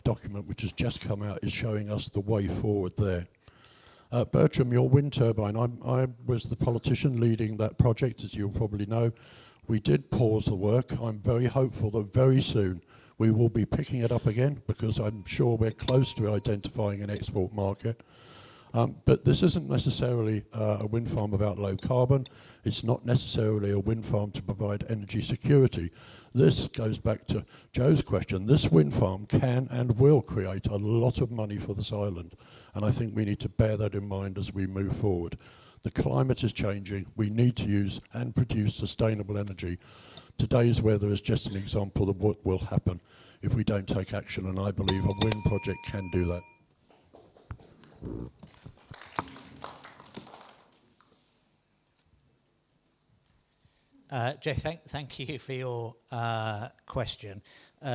S14: document, which has just come out, is showing us the way forward there. Bertram, your wind turbine, I was the politician leading that project, as you'll probably know. We did pause the work. I'm very hopeful that very soon we will be picking it up again, because I'm sure we're close to identifying an export market. But this isn't necessarily a wind farm about low carbon. It's not necessarily a wind farm to provide energy security. This goes back to Joe's question. This wind farm can and will create a lot of money for this island. And I think we need to bear that in mind as we move forward. The climate is changing. We need to use and produce sustainable energy. Today's weather is just an example of what will happen if we don't take action, and I believe a wind project can do that.
S13: Jay, thank you for your question.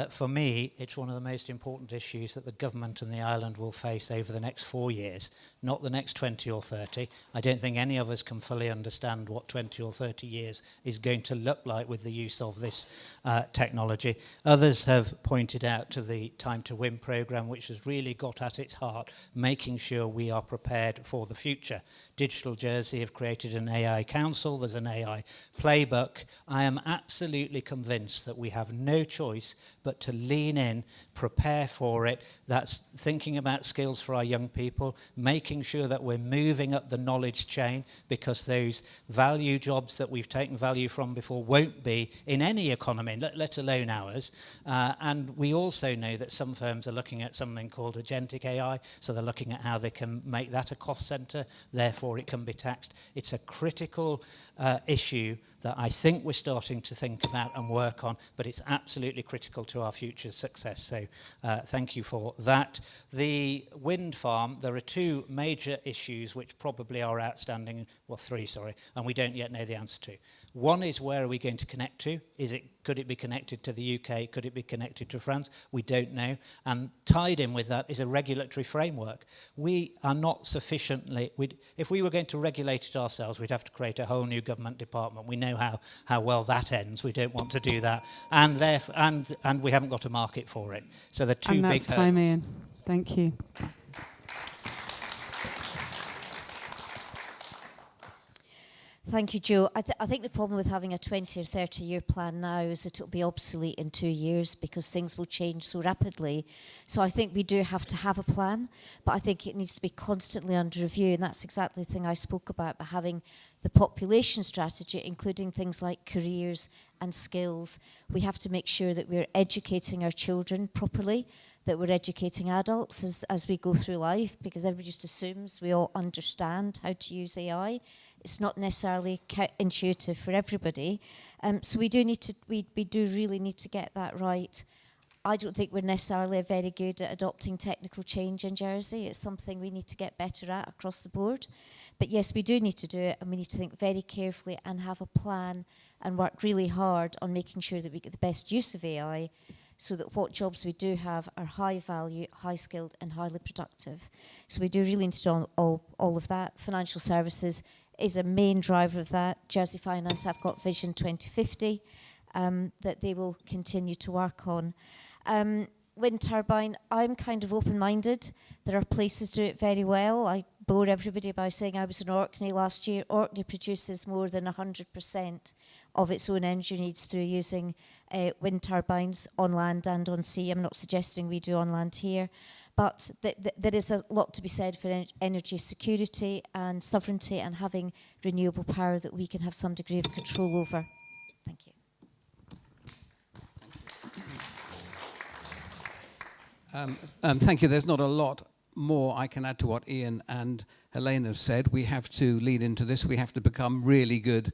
S13: For me, it's one of the most important issues that the government and the island will face over the next 4 years, not the next 20 or 30. I don't think any of us can fully understand what 20 or 30 years is going to look like with the use of this technology. Others have pointed out to the Time to Win programme, which has really got at its heart, making sure we are prepared for the future. Digital Jersey have created an AI council, there's an AI playbook. I am absolutely convinced that we have no choice but to lean in, prepare for it. That's thinking about skills for our young people, making sure that we're moving up the knowledge chain, because those value jobs that we've taken value from before won't be in any economy, let alone ours. And we also know that some firms are looking at something called agentic AI, so they're looking at how they can make that a cost center, therefore it can be taxed. It's a critical issue that I think we're starting to think about and work on, but it's absolutely critical to our future success. So thank you for that. The wind farm, there are two major issues which probably are outstanding, well, three, sorry, and we don't yet know the answer to. One is, where are we going to connect to? Could it be connected to the UK? Could it be connected to France? We don't know. And tied in with that is a regulatory framework. We are not sufficiently, if we were going to regulate it ourselves, we'd have to create a whole new government department. We know how well that ends. We don't want to do that. And we haven't got a market for it. So the two big hurdles.
S1: And that's time, Ian. Thank you.
S12: Thank you, Joe. I think the problem with having a 20 or 30-year plan now is that it'll be obsolete in 2 years because things will change so rapidly. So I think we do have to have a plan, but I think it needs to be constantly under review, and that's exactly the thing I spoke about, by having the population strategy, including things like careers and skills. We have to make sure that we're educating our children properly, that we're educating adults as we go through life, because everybody just assumes we all understand how to use AI. It's not necessarily intuitive for everybody. So we do really need to get that right. I don't think we're necessarily very good at adopting technical change in Jersey. It's something we need to get better at across the board. But yes, we do need to do it, and we need to think very carefully and have a plan and work really hard on making sure that we get the best use of AI, so that what jobs we do have are high value, high skilled and highly productive. So we do really need to do all of that. Financial services is a main driver of that. Jersey Finance have got Vision 2050 that they will continue to work on. Wind turbine, I'm kind of open-minded. There are places do it very well. I bore everybody by saying I was in Orkney last year. Orkney produces more than 100% of its own energy needs through using wind turbines on land and on sea. I'm not suggesting we do on land here, but there is a lot to be said for energy security and sovereignty and having renewable power that we can have some degree of control over. Thank you.
S11: Thank you. There's not a lot more I can add to what Ian and Helena have said. We have to lead into this. We have to become really good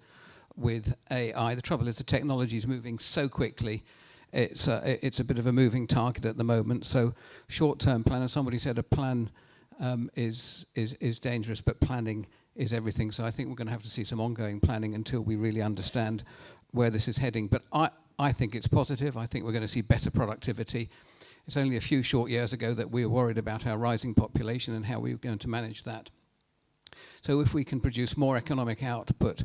S11: with AI. The trouble is the technology is moving so quickly. It's a bit of a moving target at the moment. So short-term plan, as somebody said, a plan is dangerous, but planning is everything. So I think we're going to have to see some ongoing planning until we really understand where this is heading. But I think it's positive. I think we're going to see better productivity. It's only a few short years ago that we were worried about our rising population and how we were going to manage that. So if we can produce more economic output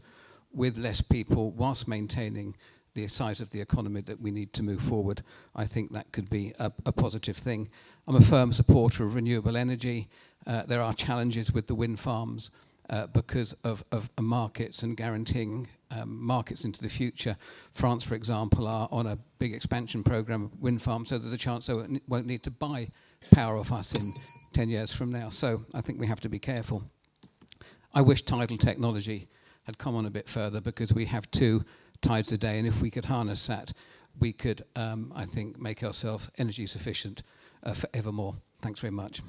S11: with less people whilst maintaining the size of the economy that we need to move forward, I think that could be a positive thing. I'm a firm supporter of renewable energy. There are challenges with the wind farms because of markets and guaranteeing markets into the future. France, for example, are on a big expansion program of wind farms, so there's a chance they won't need to buy power off us in 10 years from now. So I think we have to be careful. I wish tidal technology had come on a bit further, because we have 2 tides a day, and if we could harness that, we could, I think, make ourselves energy sufficient forevermore. Thanks very much.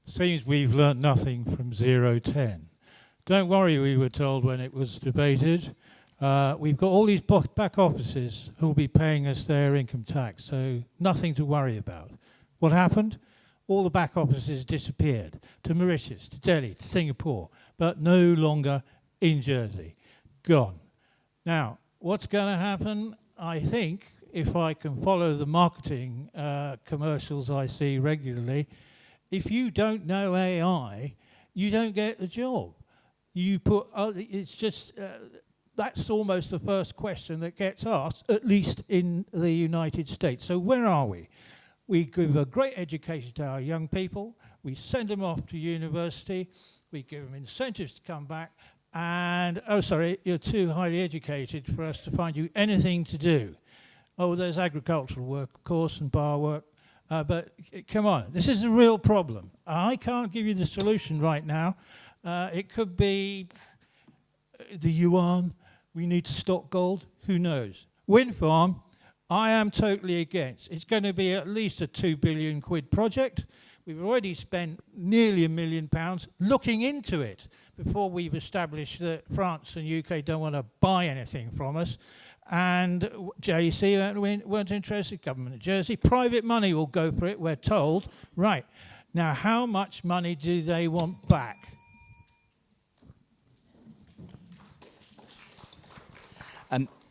S10: Seems we've learnt nothing from 010. Don't worry, we were told when it was debated. We've got all these back offices who will be paying us their income tax, so nothing to worry about. What happened? All the back offices disappeared to Mauritius, to Delhi, to Singapore, but no longer in Jersey. Gone. Now, what's going to happen? I think, if I can follow the marketing commercials I see regularly, if you don't know AI, you don't get the job. You put, it's just, that's almost the first question that gets asked, at least in the United States. So where are we? We give a great education to our young people. We send them off to university. We give them incentives to come back. And, oh, sorry, you're too highly educated for us to find you anything to do. Oh, there's agricultural work, of course, and bar work. But come on, this is a real problem. I can't give you the solution right now. It could be the yuan. We need to stock gold. Who knows? Wind farm, I am totally against. It's going to be at least a £2 billion project. We've already spent nearly £1 million looking into it before we've established that France and UK don't want to buy anything from us. And JC weren't interested, government of Jersey. Private money will go for it, we're told. Right. Now, how much money do they want back?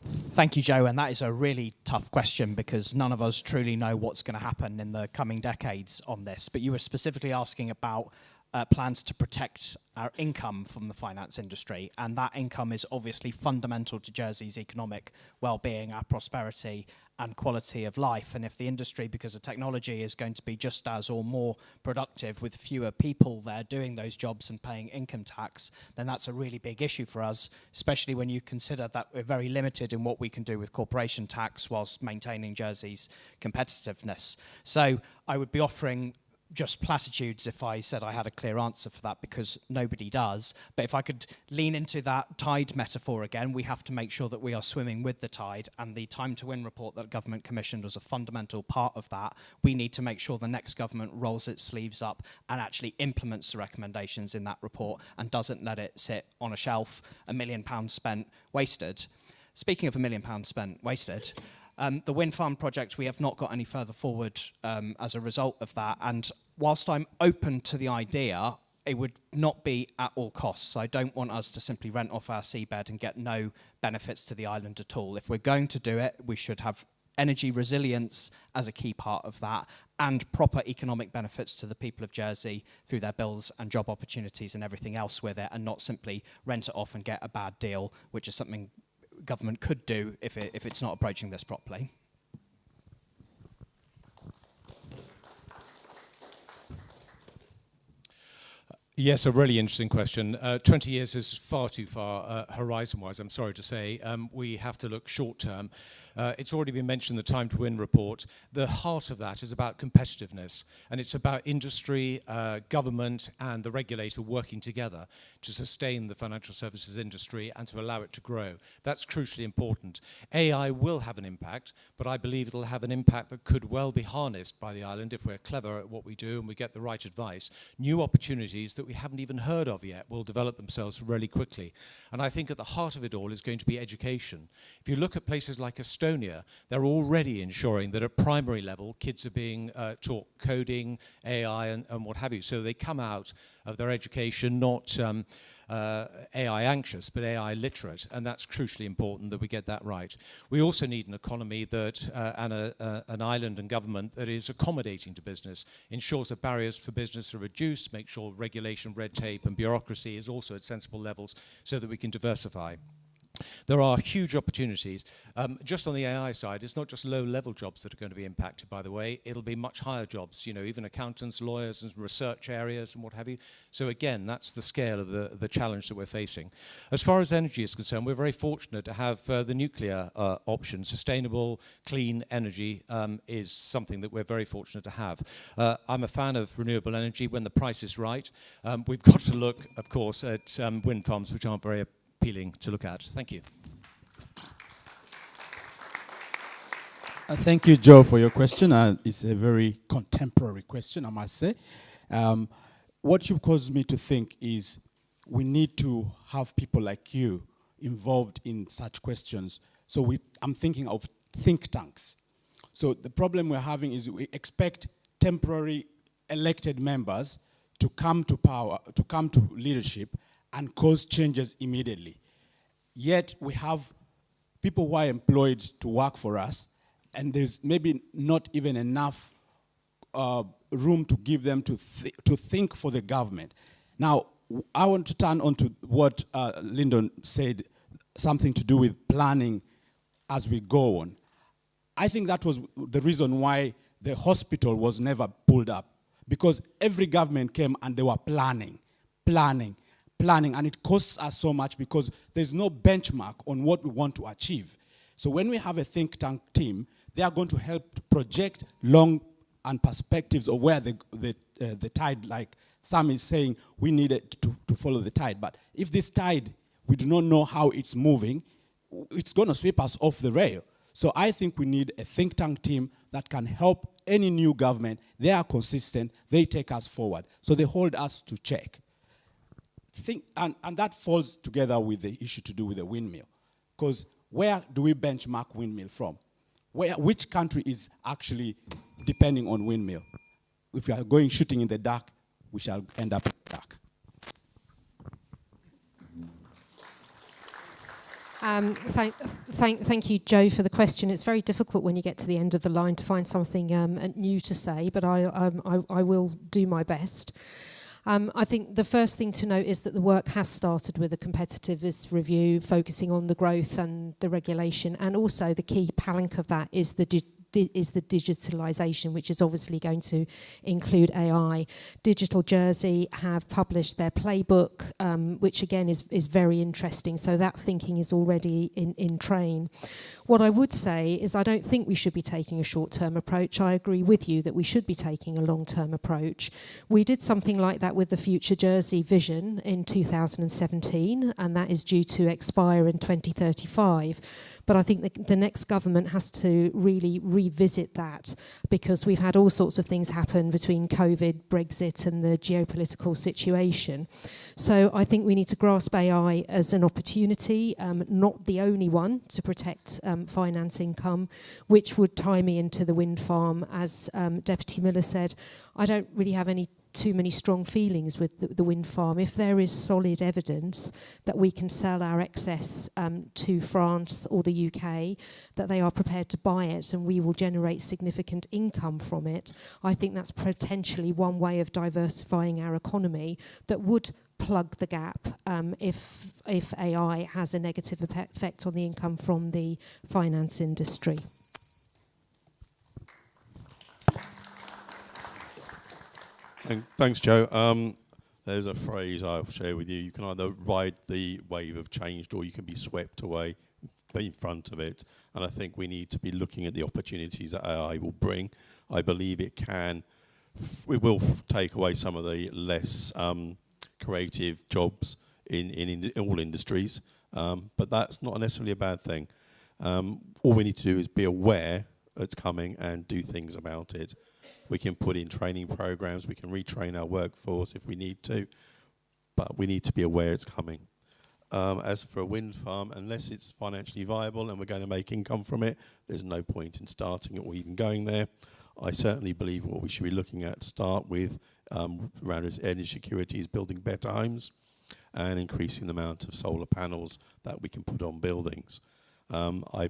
S9: Thank you, Joe. And that is a really tough question, because none of us truly know what's going to happen in the coming decades on this. But you were specifically asking about plans to protect our income from the finance industry, and that income is obviously fundamental to Jersey's economic well-being, our prosperity, and quality of life. And if the industry, because of technology, is going to be just as or more productive with fewer people there doing those jobs and paying income tax, then that's a really big issue for us, especially when you consider that we're very limited in what we can do with corporation tax whilst maintaining Jersey's competitiveness. So I would be offering just platitudes if I said I had a clear answer for that, because nobody does. But if I could lean into that tide metaphor again, we have to make sure that we are swimming with the tide, and the Time to Win report that government commissioned was a fundamental part of that. We need to make sure the next government rolls its sleeves up and actually implements the recommendations in that report and doesn't let it sit on a shelf, £1 million spent, wasted. Speaking of £1 million spent, wasted, the wind farm project, we have not got any further forward as a result of that. And whilst I'm open to the idea, it would not be at all costs. I don't want us to simply rent off our seabed and get no benefits to the island at all. If we're going to do it, we should have energy resilience as a key part of that, and proper economic benefits to the people of Jersey through their bills and job opportunities and everything else with it, and not simply rent it off and get a bad deal, which is something government could do if it's not approaching this properly.
S8: Yes, a really interesting question. 20 years is far too far horizon-wise, I'm sorry to say. We have to look short-term. It's already been mentioned, the Time to Win report. The heart of that is about competitiveness, and it's about industry, government, and the regulator working together to sustain the financial services industry and to allow it to grow. That's crucially important. AI will have an impact, but I believe it'll have an impact that could well be harnessed by the island if we're clever at what we do and we get the right advice. New opportunities that we haven't even heard of yet will develop themselves really quickly. And I think at the heart of it all is going to be education. If you look at places like Estonia, they're already ensuring that at primary level, kids are being taught coding, AI, and what have you. So they come out of their education not AI anxious, but AI literate, and that's crucially important that we get that right. We also need an economy that, and an island and government that is accommodating to business, ensures that barriers for business are reduced, make sure regulation, red tape, and bureaucracy is also at sensible levels so that we can diversify. There are huge opportunities. Just on the AI side, it's not just low-level jobs that are going to be impacted, by the way. It'll be much higher jobs, you know, even accountants, lawyers, and research areas, and what have you. So again, that's the scale of the challenge that we're facing. As far as energy is concerned, we're very fortunate to have the nuclear option. Sustainable, clean energy is something that we're very fortunate to have. I'm a fan of renewable energy when the price is right. We've got to look, of course, at wind farms, which aren't very appealing to look at. Thank you.
S7: Thank you, Joe, for your question. It's a very contemporary question, I must say. What you caused me to think is we need to have people like you involved in such questions. So I'm thinking of think tanks. So the problem we're having is we expect temporary elected members to come to power, to come to leadership, and cause changes immediately. Yet we have people who are employed to work for us, and there's maybe not even enough room to give them to think for the government. Now, I want to turn on to what Lyndon said, something to do with planning as we go on. I think that was the reason why the hospital was never pulled up, because every government came and they were planning, and it costs us so much because there's no benchmark on what we want to achieve. So when we have a think tank team, they are going to help to project long and perspectives of where the tide, like Sam is saying, we need it to follow the tide. But if this tide, we do not know how it's moving, it's going to sweep us off the rail. So I think we need a think tank team that can help any new government. They are consistent, they take us forward. So they hold us to check. And that falls together with the issue to do with the windmill. Because where do we benchmark windmill from? Which country is actually depending on windmill? If we are going shooting in the dark, we shall end up in the dark.
S6: Thank you, Joe, for the question. It's very difficult when you get to the end of the line to find something new to say, but I will do my best. I think the first thing to note is that the work has started with a competitiveness review, focusing on the growth and the regulation, and also the key plank of that is the digitalisation, which is obviously going to include AI. Digital Jersey have published their playbook, which again is very interesting. So that thinking is already in train. What I would say is I don't think we should be taking a short-term approach. I agree with you that we should be taking a long-term approach. We did something like that with the Future Jersey Vision in 2017, and that is due to expire in 2035. But I think the next government has to really revisit that, because we've had all sorts of things happen between COVID, Brexit and the geopolitical situation. So I think we need to grasp AI as an opportunity, not the only one, to protect finance income, which would tie me into the wind farm. As Deputy Miller said, I don't really have too many strong feelings with the wind farm. If there is solid evidence that we can sell our excess to France or the UK, that they are prepared to buy it and we will generate significant income from it, I think that's potentially one way of diversifying our economy that would plug the gap if AI has a negative effect on the income from the finance industry.
S5: Thanks, Joe. There's a phrase I'll share with you. You can either ride the wave of change or you can be swept away in front of it. And I think we need to be looking at the opportunities that AI will bring. I believe it will take away some of the less creative jobs in all industries. But that's not necessarily a bad thing. All we need to do is be aware it's coming and do things about it. We can put in training programs, we can retrain our workforce if we need to, but we need to be aware it's coming. As for a wind farm, unless it's financially viable and we're going to make income from it, there's no point in starting it or even going there. I certainly believe what we should be looking at to start with around energy security is building better homes and increasing the amount of solar panels that we can put on buildings. I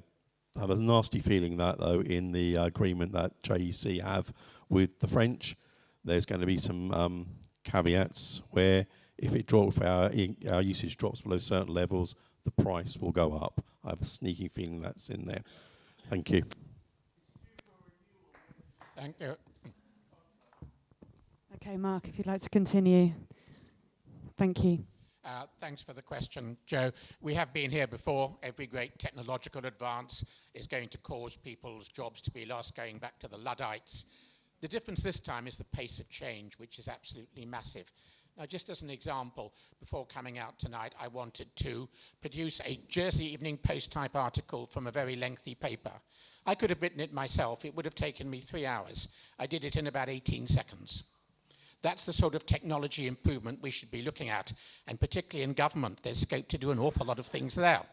S5: have a nasty feeling that, though, in the agreement that JEC have with the French, there's going to be some caveats where if our usage drops below certain levels, the price will go up. I have a sneaking feeling that's in there. Thank you.
S4: Thank you.
S1: Okay, Mark, if you'd like to continue. Thank you.
S4: Thanks for the question, Joe. We have been here before. Every great technological advance is going to cause people's jobs to be lost, going back to the Luddites. The difference this time is the pace of change, which is absolutely massive. Now, just as an example, before coming out tonight, I wanted to produce a Jersey Evening Post type article from a very lengthy paper. I could have written it myself. It would have taken me 3 hours. I did it in about 18 seconds. That's the sort of technology improvement we should be looking at. And particularly in government, there's scope to do an awful lot of things there,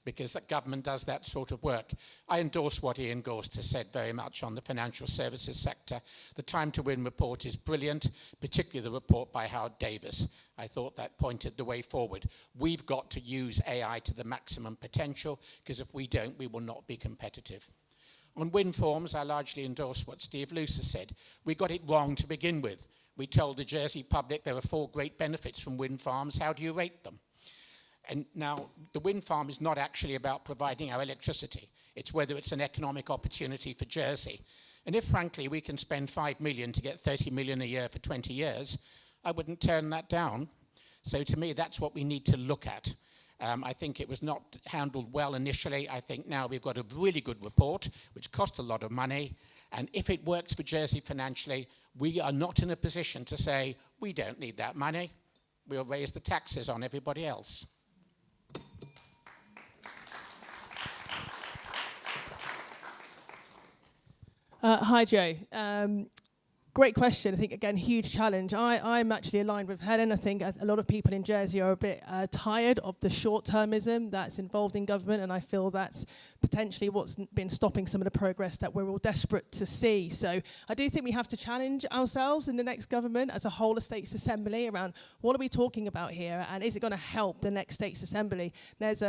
S4: because that government does that sort of work. I endorse what Ian Gorst has said very much on the financial services sector. The Time to Win report is brilliant, particularly the report by Howard Davis. I thought that pointed the way forward. We've got to use AI to the maximum potential, because if we don't, we will not be competitive. On wind farms, I largely endorse what Steve Luce has said. We got it wrong to begin with. We told the Jersey public there are 4 great benefits from wind farms. How do you rate them? And now, the wind farm is not actually about providing our electricity. It's whether it's an economic opportunity for Jersey. And if, frankly, we can spend $5 million to get $30 million a year for 20 years, I wouldn't turn that down. So to me, that's what we need to look at. I think it was not handled well initially. I think now we've got a really good report, which cost a lot of money. And if it works for Jersey financially, we are not in a position to say, we don't need that money. We'll raise the taxes on everybody else.
S3: Hi, Joe. Great question. I think, again, huge challenge. I'm actually aligned with Helen. I think a lot of people in Jersey are a bit tired of the short-termism that's involved in government, and I feel that's potentially what's been stopping some of the progress that we're all desperate to see. So I do think we have to challenge ourselves in the next government as a whole of States Assembly around what are we talking about here, and is it going to help the next States Assembly? There's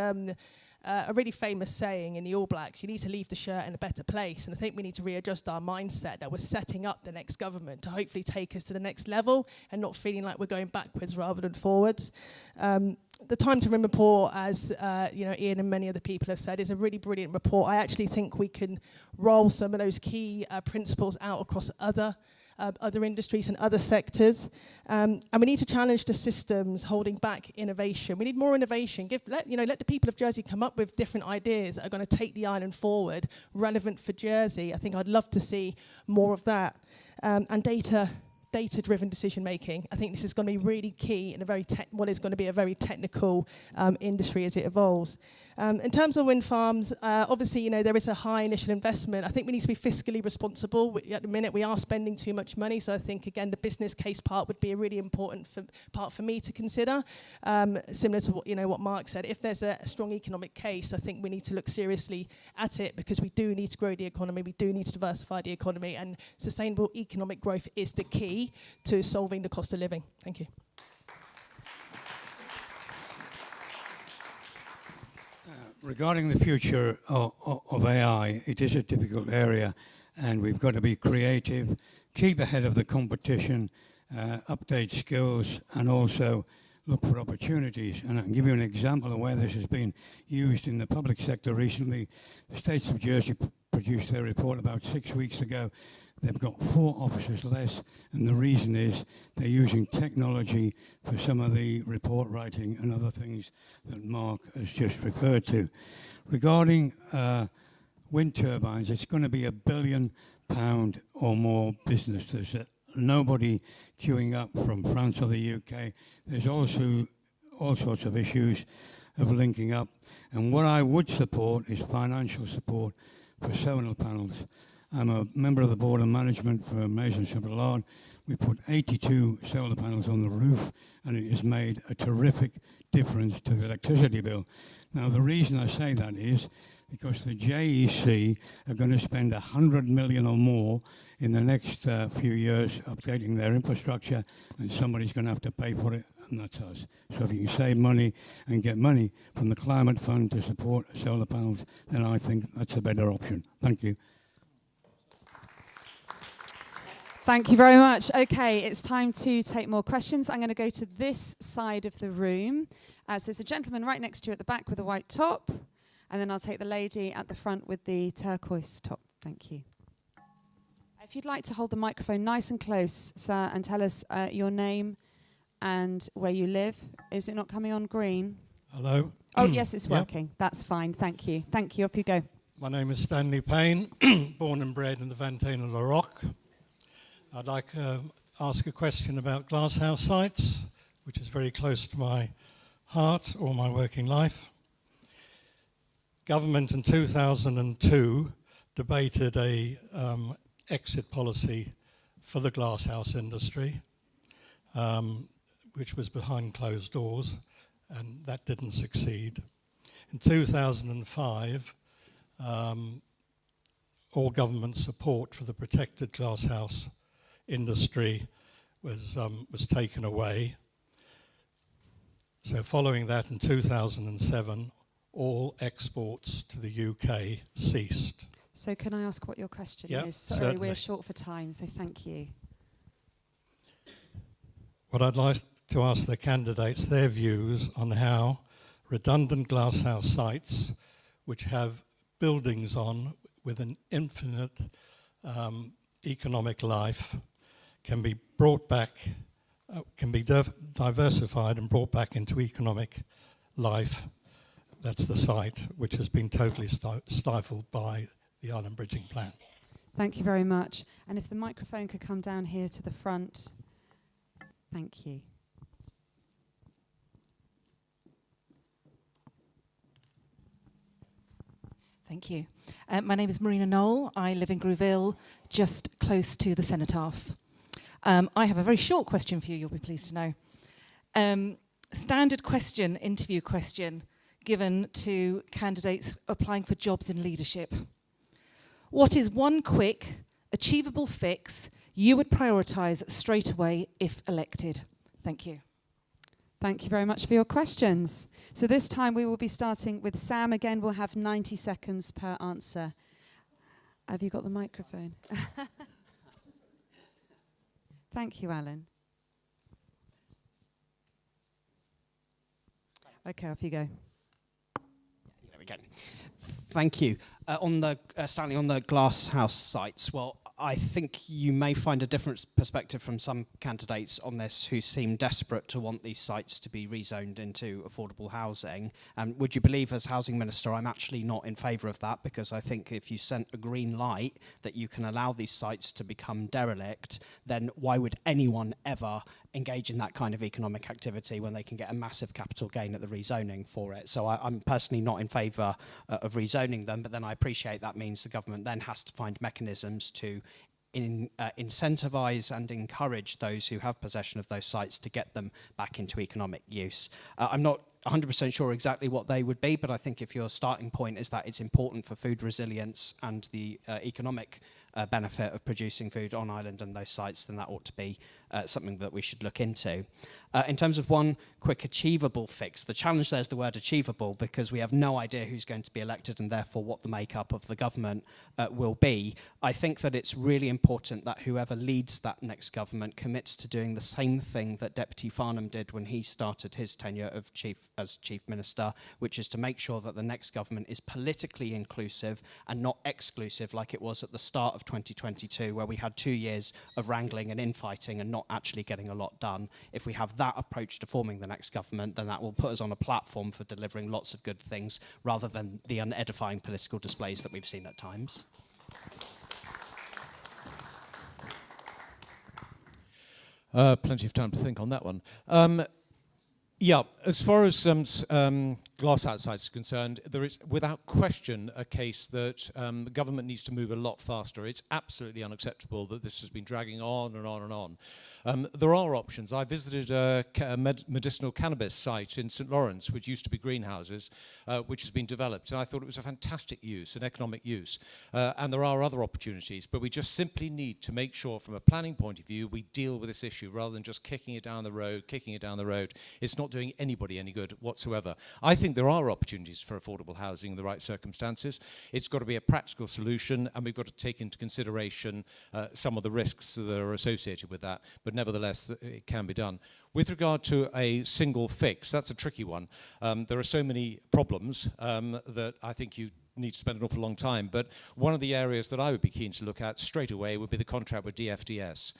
S3: a really famous saying in the All Blacks, you need to leave the shirt in a better place. And I think we need to readjust our mindset that we're setting up the next government to hopefully take us to the next level and not feeling like we're going backwards rather than forwards. The Time to Win report, as Ian and many other people have said, is a really brilliant report. I actually think we can roll some of those key principles out across other industries and other sectors. And we need to challenge the systems holding back innovation. We need more innovation. Let the people of Jersey come up with different ideas that are going to take the island forward, relevant for Jersey. I think I'd love to see more of that. And data-driven decision-making. I think this is going to be really key in what is going to be a very technical industry as it evolves. In terms of wind farms, obviously, there is a high initial investment. I think we need to be fiscally responsible. At the minute, we are spending too much money, so I think, again, the business case part would be a really important part for me to consider. Similar to what Mark said, if there's a strong economic case, I think we need to look seriously at it, because we do need to grow the economy, we do need to diversify the economy, and sustainable economic growth is the key to solving the cost of living. Thank you.
S2: Regarding the future of AI, it is a difficult area, and we've got to be creative, keep ahead of the competition, update skills, and also look for opportunities. And I can give you an example of where this has been used in the public sector recently. The States of Jersey produced their report about 6 weeks ago. They've got 4 officers less, and the reason is they're using technology for some of the report writing and other things that Mark has just referred to. Regarding wind turbines, it's going to be £1 billion or more business. There's nobody queuing up from France or the UK. There's also all sorts of issues of linking up. And what I would support is financial support for solar panels. I'm a member of the board of management for Mason Chapelard. We put 82 solar panels on the roof, and it has made a terrific difference to the electricity bill. Now, the reason I say that is because the JEC are going to spend 100 million or more in the next few years updating their infrastructure, and somebody's going to have to pay for it, and that's us. So if you can save money and get money from the Climate Fund to support solar panels, then I think that's a better option. Thank you.
S1: Thank you very much. Okay, it's time to take more questions. I'm going to go to this side of the room. So there's a gentleman right next to you at the back with a white top, and then I'll take the lady at the front with the turquoise top. Thank you. If you'd like to hold the microphone nice and close, sir, and tell us your name and where you live. Is it not coming on green?
S21: Hello.
S1: Oh, yes, it's
S21: Yeah.
S1: working. That's fine. Thank you. Thank you. Off you go.
S21: My name is Stanley Payne, born and bred in the Vantana La Roque. I'd like to ask a question about glasshouse sites, which is very close to my heart or my working life. Government in 2002 debated a exit policy for the glasshouse industry, which was behind closed doors, and that didn't succeed. In 2005, all government support for the protected glasshouse industry was taken away. So following that, in 2007, all exports to the UK ceased.
S1: So can I ask what your question
S21: Yep,
S1: is? Sorry,
S21: certainly.
S1: we're short for time, so thank you.
S21: What I'd like to ask the candidates their views on how redundant glasshouse sites, which have buildings on with an infinite economic life, can be brought back, can be diversified and brought back into economic life. That's the site which has been totally stifled by the Island Bridging Plan.
S1: Thank you very much. And if the microphone could come down here to the front. Thank you.
S22: Thank you. My name is Marina Knoll. I live in Grouville, just close to the Senatorial. I have a very short question for you, you'll be pleased to know. Standard question, interview question, given to candidates applying for jobs in leadership. What is one quick, achievable fix you would prioritise straight away if elected? Thank you.
S1: Thank you very much for your questions. So this time we will be starting with Sam. Again, we'll have 90 seconds per answer. Have you got the microphone? Thank you, Alan. Okay, off you go.
S9: There we go. Thank you. Stanley, on the glasshouse sites, well, I think you may find a different perspective from some candidates on this who seem desperate to want these sites to be rezoned into affordable housing. And would you believe, as Housing Minister, I'm actually not in favour of that, because I think if you sent a green light that you can allow these sites to become derelict, then why would anyone ever engage in that kind of economic activity when they can get a massive capital gain at the rezoning for it? So I'm personally not in favour of rezoning them, but then I appreciate that means the government then has to find mechanisms to incentivise and encourage those who have possession of those sites to get them back into economic use. I'm not 100% sure exactly what they would be, but I think if your starting point is that it's important for food resilience and the economic benefit of producing food on island and those sites, then that ought to be something that we should look into. In terms of one quick achievable fix, the challenge there is the word achievable, because we have no idea who's going to be elected and therefore what the makeup of the government will be. I think that it's really important that whoever leads that next government commits to doing the same thing that Deputy Farnham did when he started his tenure as Chief Minister, which is to make sure that the next government is politically inclusive and not exclusive like it was at the start of 2022, where we had 2 years of wrangling and infighting and not actually getting a lot done. If we have that approach to forming the next government, then that will put us on a platform for delivering lots of good things rather than the unedifying political displays that we've seen at times.
S8: Plenty of time to think on that one. Yeah, as far as glasshouse sites are concerned, there is without question a case that the government needs to move a lot faster. It's absolutely unacceptable that this has been dragging on and on and on. There are options. I visited a medicinal cannabis site in St. Lawrence, which used to be greenhouses, which has been developed. And I thought it was a fantastic use, an economic use. And there are other opportunities, but we just simply need to make sure from a planning point of view we deal with this issue rather than just kicking it down the road. It's not doing anybody any good whatsoever. I think there are opportunities for affordable housing in the right circumstances. It's got to be a practical solution, and we've got to take into consideration some of the risks that are associated with that, but nevertheless it can be done. With regard to a single fix, that's a tricky one. There are so many problems that I think you need to spend an awful long time, but one of the areas that I would be keen to look at straight away would be the contract with DFDS.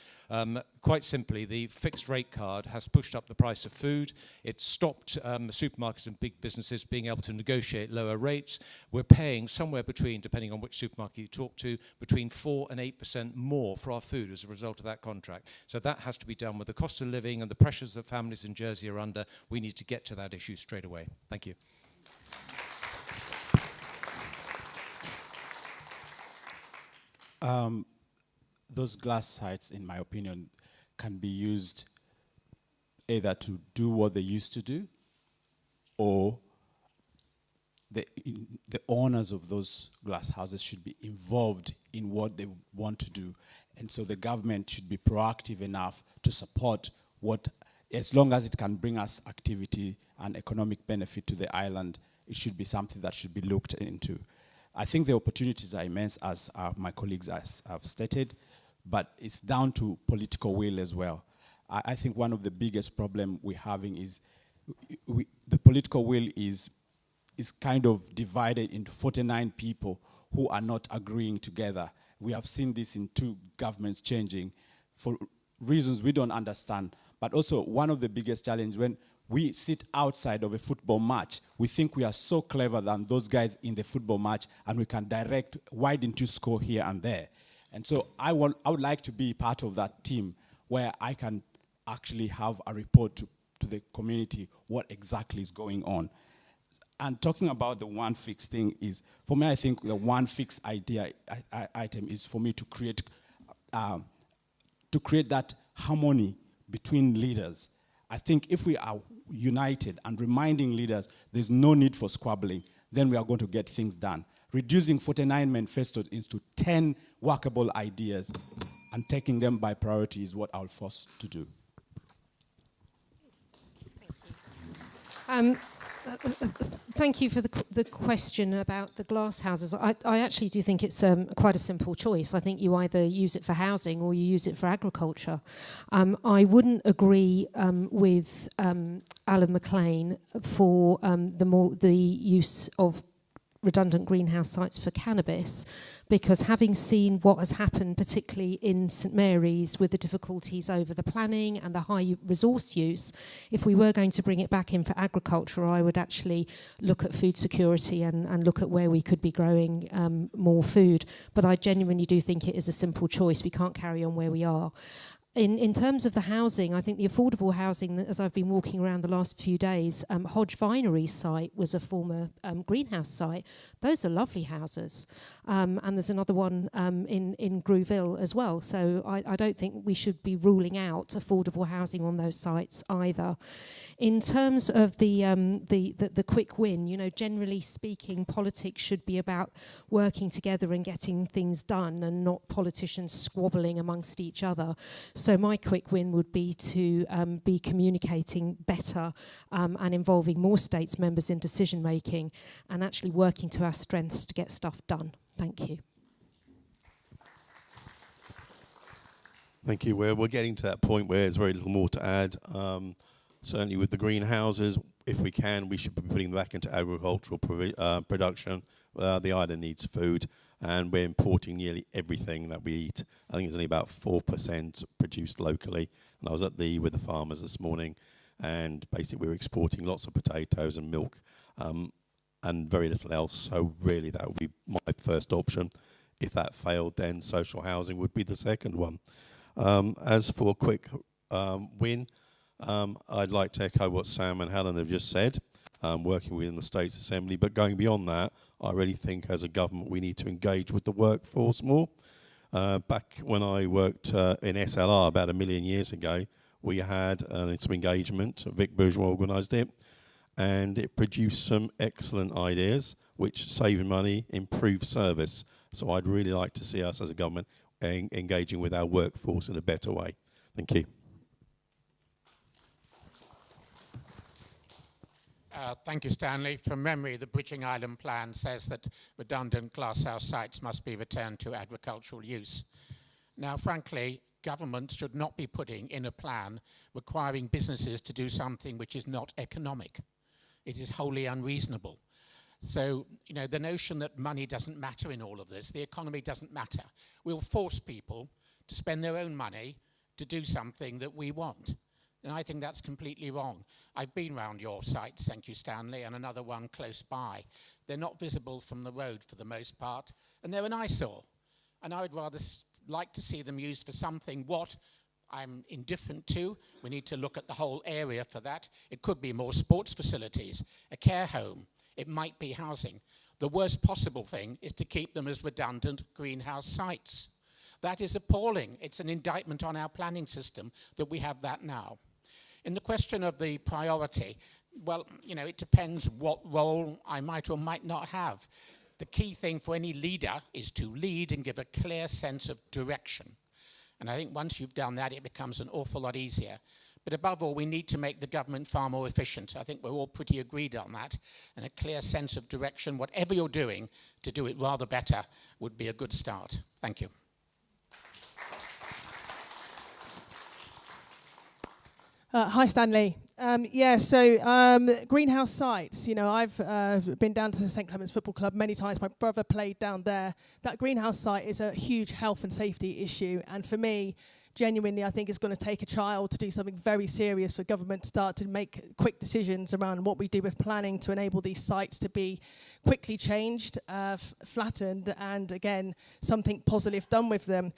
S8: Quite simply, the fixed rate card has pushed up the price of food. It's stopped supermarkets and big businesses being able to negotiate lower rates. We're paying somewhere between, depending on which supermarket you talk to, between 4 and 8% more for our food as a result of that contract. So that has to be done with the cost of living and the pressures that families in Jersey are under. We need to get to that issue straight away. Thank you.
S7: Those glass sites, in my opinion, can be used either to do what they used to do, or the owners of those glass houses should be involved in what they want to do. And so the government should be proactive enough to support what, as long as it can bring us activity and economic benefit to the island, it should be something that should be looked into. I think the opportunities are immense, as my colleagues have stated, but it's down to political will as well. I think one of the biggest problems we're having is the political will is kind of divided into 49 people who are not agreeing together. We have seen this in 2 governments changing for reasons we don't understand. But also, one of the biggest challenges, when we sit outside of a football match, we think we are so clever than those guys in the football match, and we can direct why didn't you score here and there. And so I would like to be part of that team where I can actually have a report to the community what exactly is going on. And talking about the one fix thing is, for me, I think the one fix item is for me to create that harmony between leaders. I think if we are united and reminding leaders there's no need for squabbling, then we are going to get things done. Reducing 49 manifestos into 10 workable ideas and taking them by priority is what I'll force to do.
S12: Thank you.
S6: Thank you for the question about the glass houses. I actually do think it's quite a simple choice. I think you either use it for housing or you use it for agriculture. I wouldn't agree with Alan McLean for the use of redundant greenhouse sites for cannabis, because having seen what has happened, particularly in St Mary's, with the difficulties over the planning and the high resource use, if we were going to bring it back in for agriculture, I would actually look at food security and look at where we could be growing more food. But I genuinely do think it is a simple choice. We can't carry on where we are. In terms of the housing, I think the affordable housing, as I've been walking around the last few days, Hodge Vinery site was a former greenhouse site. Those are lovely houses. And there's another one in Grouville as well. So I don't think we should be ruling out affordable housing on those sites either. In terms of the quick win, generally speaking, politics should be about working together and getting things done and not politicians squabbling amongst each other. So my quick win would be to be communicating better and involving more states members in decision making and actually working to our strengths to get stuff done. Thank you.
S5: Thank you. We're getting to that point where there's very little more to add. Certainly with the greenhouses, if we can, we should be putting them back into agricultural production. The island needs food, and we're importing nearly everything that we eat. I think it's only about 4% produced locally. And I was with the farmers this morning, and basically we were exporting lots of potatoes and milk, and very little else. So really that would be my first option. If that failed, then social housing would be the second one. As for a quick win, I'd like to echo what Sam and Helen have just said, working within the States Assembly. But going beyond that, I really think as a government we need to engage with the workforce more. Back when I worked in SLR about 1 million years ago, we had some engagement. Vic Bourgeois organised it, and it produced some excellent ideas which save money, improve service. So I'd really like to see us as a government engaging with our workforce in a better way. Thank you.
S4: Thank you, Stanley. From memory, the Bridging Island Plan says that redundant glasshouse sites must be returned to agricultural use. Now, frankly, government should not be putting in a plan requiring businesses to do something which is not economic. It is wholly unreasonable. So, the notion that money doesn't matter in all of this, the economy doesn't matter. We'll force people to spend their own money to do something that we want. And I think that's completely wrong. I've been round your sites, thank you, Stanley, and another one close by. They're not visible from the road for the most part, and they're an eyesore. And I would rather like to see them used for something what I'm indifferent to. We need to look at the whole area for that. It could be more sports facilities, a care home. It might be housing. The worst possible thing is to keep them as redundant greenhouse sites. That is appalling. It's an indictment on our planning system that we have that now. In the question of the priority, well, it depends what role I might or might not have. The key thing for any leader is to lead and give a clear sense of direction. And I think once you've done that, it becomes an awful lot easier. But above all, we need to make the government far more efficient. I think we're all pretty agreed on that. And a clear sense of direction, whatever you're doing, to do it rather better would be a good start. Thank you.
S3: Hi, Stanley. Greenhouse sites. I've been down to the St Clement's Football Club many times. My brother played down there. That greenhouse site is a huge health and safety issue. And for me, genuinely, I think it's going to take a child to do something very serious for government to start to make quick decisions around what we do with planning to enable these sites to be quickly changed, flattened, and again, something positive done with them.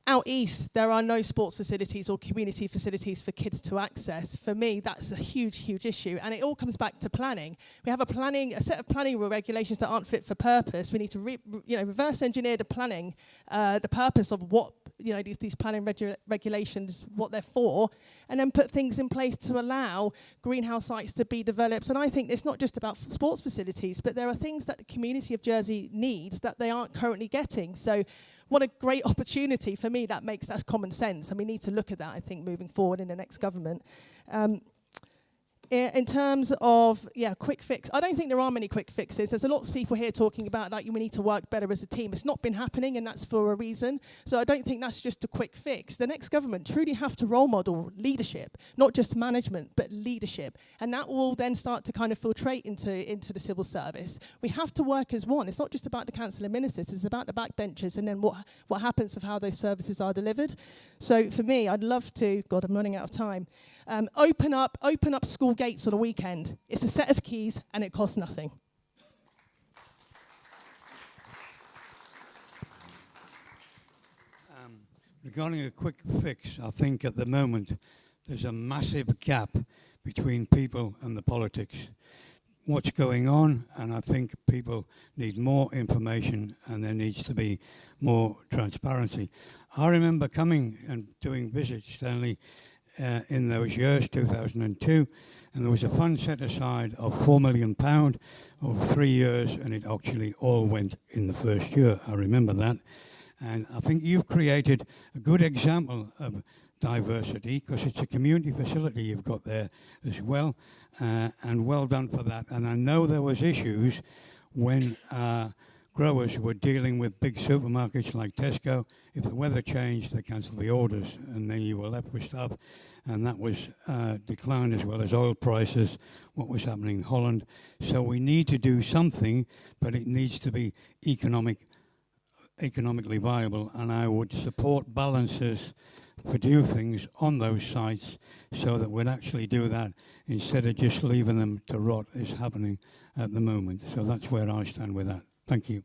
S3: Out east, there are no sports facilities or community facilities for kids to access. For me, that's a huge, huge issue. And it all comes back to planning. We have a set of planning regulations that aren't fit for purpose. We need to reverse engineer the planning, the purpose of what these planning regulations, what they're for, and then put things in place to allow greenhouse sites to be developed. And I think it's not just about sports facilities, but there are things that the community of Jersey needs that they aren't currently getting. So what a great opportunity. For me, that's common sense, and we need to look at that, I think, moving forward in the next government. in terms of, quick fix, I don't think there are many quick fixes. There's a lot of people here talking about like we need to work better as a team. It's not been happening, and that's for a reason. So I don't think that's just a quick fix. The next government truly have to role model leadership, not just management, but leadership. And that will then start to kind of filtrate into the civil service. We have to work as one. It's not just about the council and ministers, it's about the backbenchers and then what happens with how those services are delivered. So for me, I'd love to, God, I'm running out of time, open up school gates on a weekend. It's a set of keys and it costs nothing.
S2: Regarding a quick fix, I think at the moment there's a massive gap between people and the politics. What's going on, and I think people need more information and there needs to be more transparency. I remember coming and doing visits, Stanley, in those years, 2002, and there was a fund set aside of £4 million over 3 years, and it actually all went in the first year. I remember that. And I think you've created a good example of diversity, because it's a community facility you've got there as well, and well done for that. And I know there was issues when growers were dealing with big supermarkets like Tesco. If the weather changed, they cancelled the orders, and then you were left with stuff. And that was declined, as well as oil prices, what was happening in Holland. So we need to do something, but it needs to be economically viable, and I would support balances for do things on those sites so that we'd actually do that instead of just leaving them to rot as happening at the moment. So that's where I stand with that. Thank you.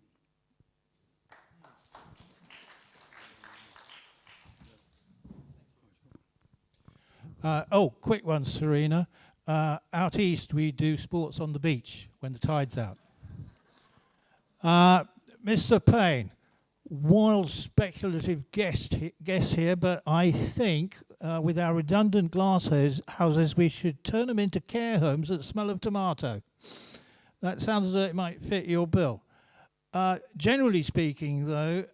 S10: Quick one, Serena. Out east, we do sports on the beach when the tide's out. Mr. Payne, wild speculative guess here, but I think with our redundant glass houses, we should turn them into care homes that smell of tomato. That sounds as though it might fit your bill. Generally speaking, though,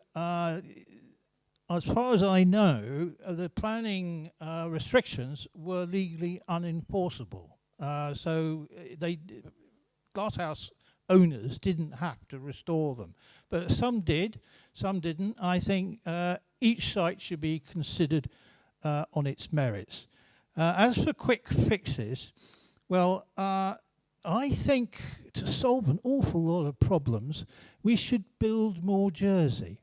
S10: as far as I know, the planning restrictions were legally unenforceable. So glasshouse owners didn't have to restore them. But some did, some didn't. I think each site should be considered on its merits. As for quick fixes, well, I think to solve an awful lot of problems, we should build more Jersey.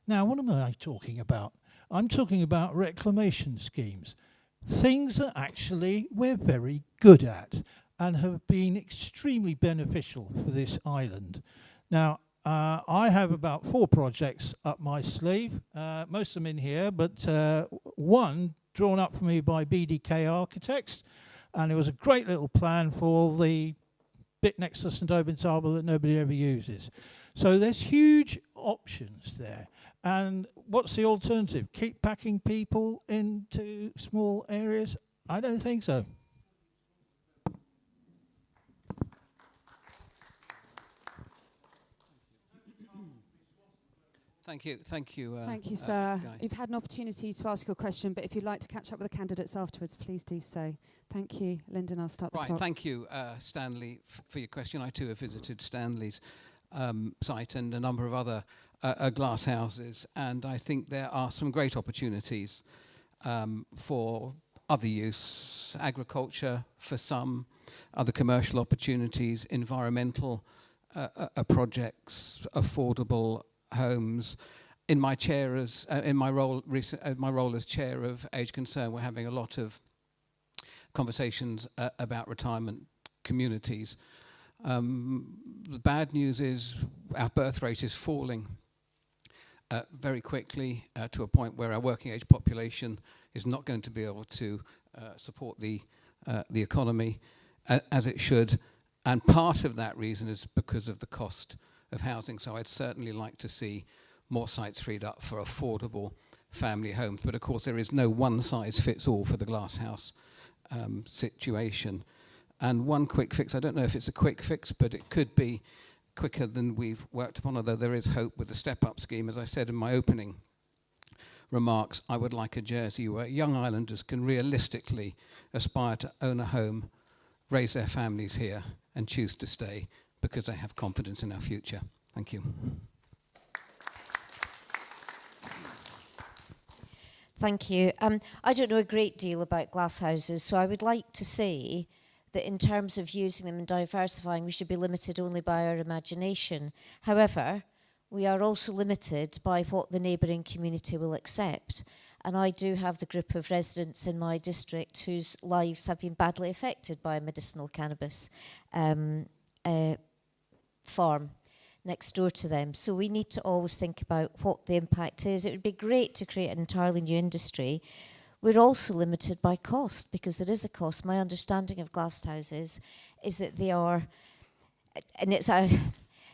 S10: Now, what am I talking about? I'm talking about reclamation schemes, things that actually we're very good at and have been extremely beneficial for this island. Now, I have about 4 projects up my sleeve, most of them in here, but one drawn up for me by BDK Architects, and it was a great little plan for the bit next to St Albans Harbour that nobody ever uses. So there's huge options there. And what's the alternative? Keep packing people into small areas? I don't think so.
S11: Thank you.
S1: Thank you, sir.
S11: Guy.
S1: You've had an opportunity to ask your question, but if you'd like to catch up with the candidates afterwards, please do so. Thank you. Lyndon, I'll start the clock.
S11: Thank you, Stanley, for your question. I too have visited Stanley's site and a number of other glass houses, and I think there are some great opportunities for other use, agriculture for some, other commercial opportunities, environmental projects, affordable homes. In my chair as in my role as chair of Age Concern, we're having a lot of conversations about retirement communities. The bad news is our birth rate is falling very quickly to a point where our working age population is not going to be able to support the economy as it should, and part of that reason is because of the cost of housing. So I'd certainly like to see more sites freed up for affordable family homes. But of course there is no one size fits all for the glasshouse situation. And one quick fix, I don't know if it's a quick fix, but it could be quicker than we've worked upon, although there is hope with the step-up scheme. As I said in my opening remarks, I would like a Jersey where young islanders can realistically aspire to own a home raise their families here and choose to stay because they have confidence in our future. Thank you.
S12: Thank you. I don't know a great deal about glasshouses, so I would like to say that in terms of using them and diversifying, we should be limited only by our imagination. However, we are also limited by what the neighbouring community will accept. And I do have the group of residents in my district whose lives have been badly affected by a medicinal cannabis farm next door to them. So we need to always think about what the impact is. It would be great to create an entirely new industry. We're also limited by cost, because there is a cost. My understanding of glasshouses is that they are, and it's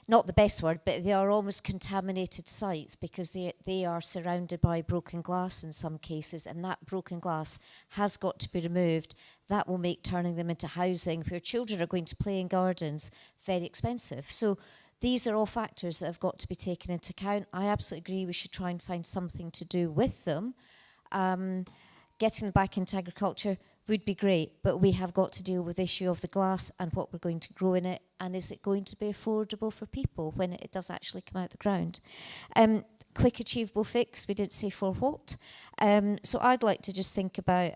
S12: not the best word, but they are almost contaminated sites, because they are surrounded by broken glass in some cases, and that broken glass has got to be removed. That will make turning them into housing where children are going to play in gardens very expensive. So these are all factors that have got to be taken into account. I absolutely agree we should try and find something to do with them. Getting them back into agriculture would be great, but we have got to deal with the issue of the glass and what we're going to grow in it, and is it going to be affordable for people when it does actually come out the ground. Quick achievable fix, we didn't say for what. So I'd like to just think about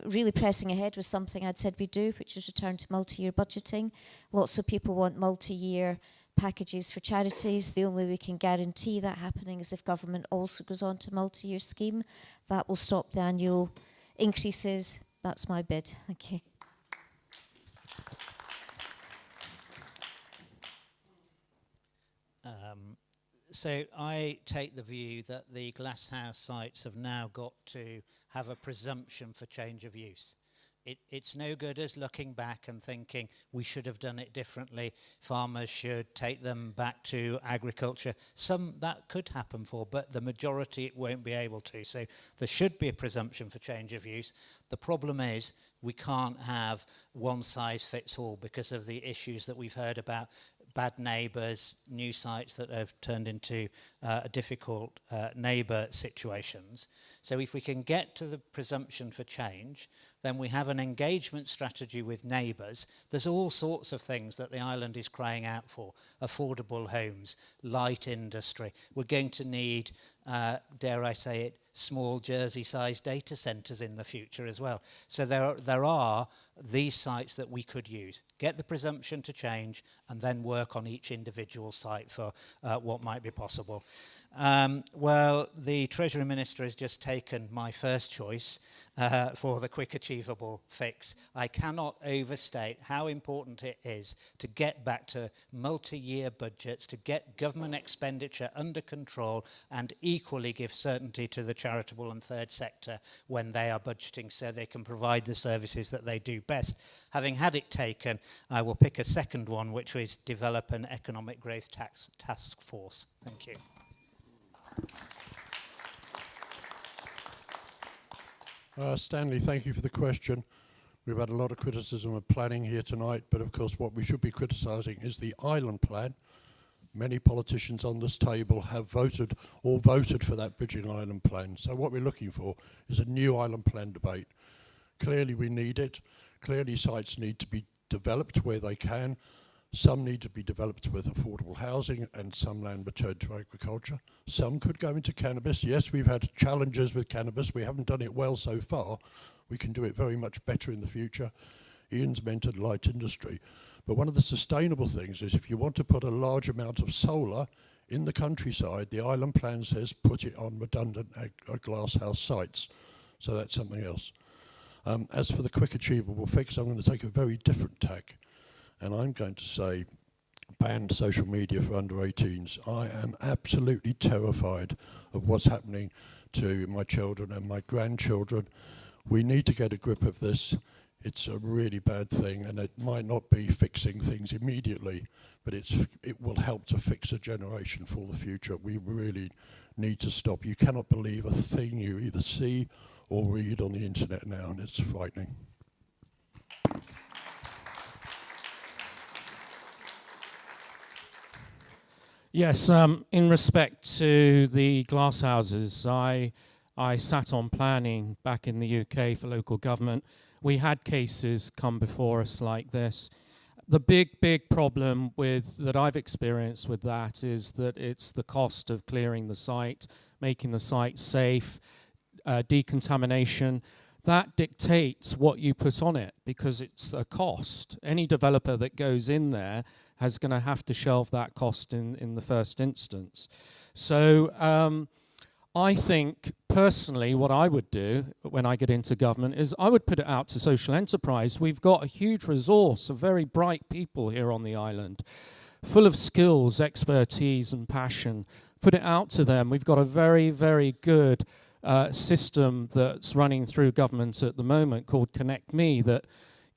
S12: really pressing ahead with something I'd said we'd do, which is return to multi-year budgeting. Lots of people want multi-year packages for charities. The only way we can guarantee that happening is if government also goes on to multi-year scheme. That will stop the annual increases. That's my bid. Thank you.
S13: So I take the view that the glasshouse sites have now got to have a presumption for change of use. It's no good us looking back and thinking we should have done it differently. Farmers should take them back to agriculture. Some that could happen for, but the majority it won't be able to. So there should be a presumption for change of use. The problem is we can't have one size fits all because of the issues that we've heard about. Bad neighbours, new sites that have turned into difficult neighbour situations. So if we can get to the presumption for change, then we have an engagement strategy with neighbours. There's all sorts of things that the island is crying out for. Affordable homes, light industry. We're going to need, dare I say it, small Jersey-sized data centres in the future as well. So there are these sites that we could use. Get the presumption to change and then work on each individual site for what might be possible. Well, the Treasury Minister has just taken my first choice for the quick achievable fix. I cannot overstate how important it is to get back to multi-year budgets, to get government expenditure under control, and equally give certainty to the charitable and third sector when they are budgeting so they can provide the services that they do best. Having had it taken, I will pick a second one, which is develop an economic growth task force. Thank you.
S14: Stanley, thank you for the question. We've had a lot of criticism of planning here tonight, but of course what we should be criticising is the island plan. Many politicians on this table have voted for that bridging island plan. So what we're looking for is a new island plan debate. Clearly we need it. Clearly sites need to be developed where they can. Some need to be developed with affordable housing and some land returned to agriculture. Some could go into cannabis. Yes, we've had challenges with cannabis. We haven't done it well so far. We can do it very much better in the future. Ian's mentored light industry. But one of the sustainable things is if you want to put a large amount of solar in the countryside, the island plan says put it on redundant glasshouse sites. So that's something else. As for the quick achievable fix, I'm going to take a very different tack. And I'm going to say ban social media for under 18s. I am absolutely terrified of what's happening to my children and my grandchildren. We need to get a grip of this. It's a really bad thing, and it might not be fixing things immediately, but it will help to fix a generation for the future. We really need to stop. You cannot believe a thing you either see or read on the internet now, and it's frightening.
S15: Yes, in respect to the glasshouses, I sat on planning back in the UK for local government We had cases come before us like this. The big problem that I've experienced with that is that it's the cost of clearing the site, making the site safe, decontamination. That dictates what you put on it because it's a cost. Any developer that goes in there is going to have to shelve that cost in the first instance. So I think personally what I would do when I get into government is I would put it out to social enterprise. We've got a huge resource of very bright people here on the island, full of skills, expertise and passion. Put it out to them. We've got a very, very good system that's running through government at the moment called Connect Me that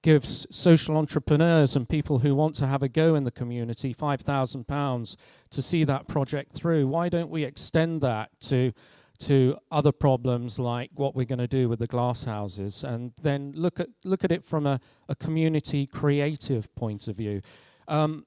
S15: gives social entrepreneurs and people who want to have a go in the community £5,000 to see that project through. Why don't we extend that to other problems like what we're going to do with the glass houses, and then look at it from a community creative point of view.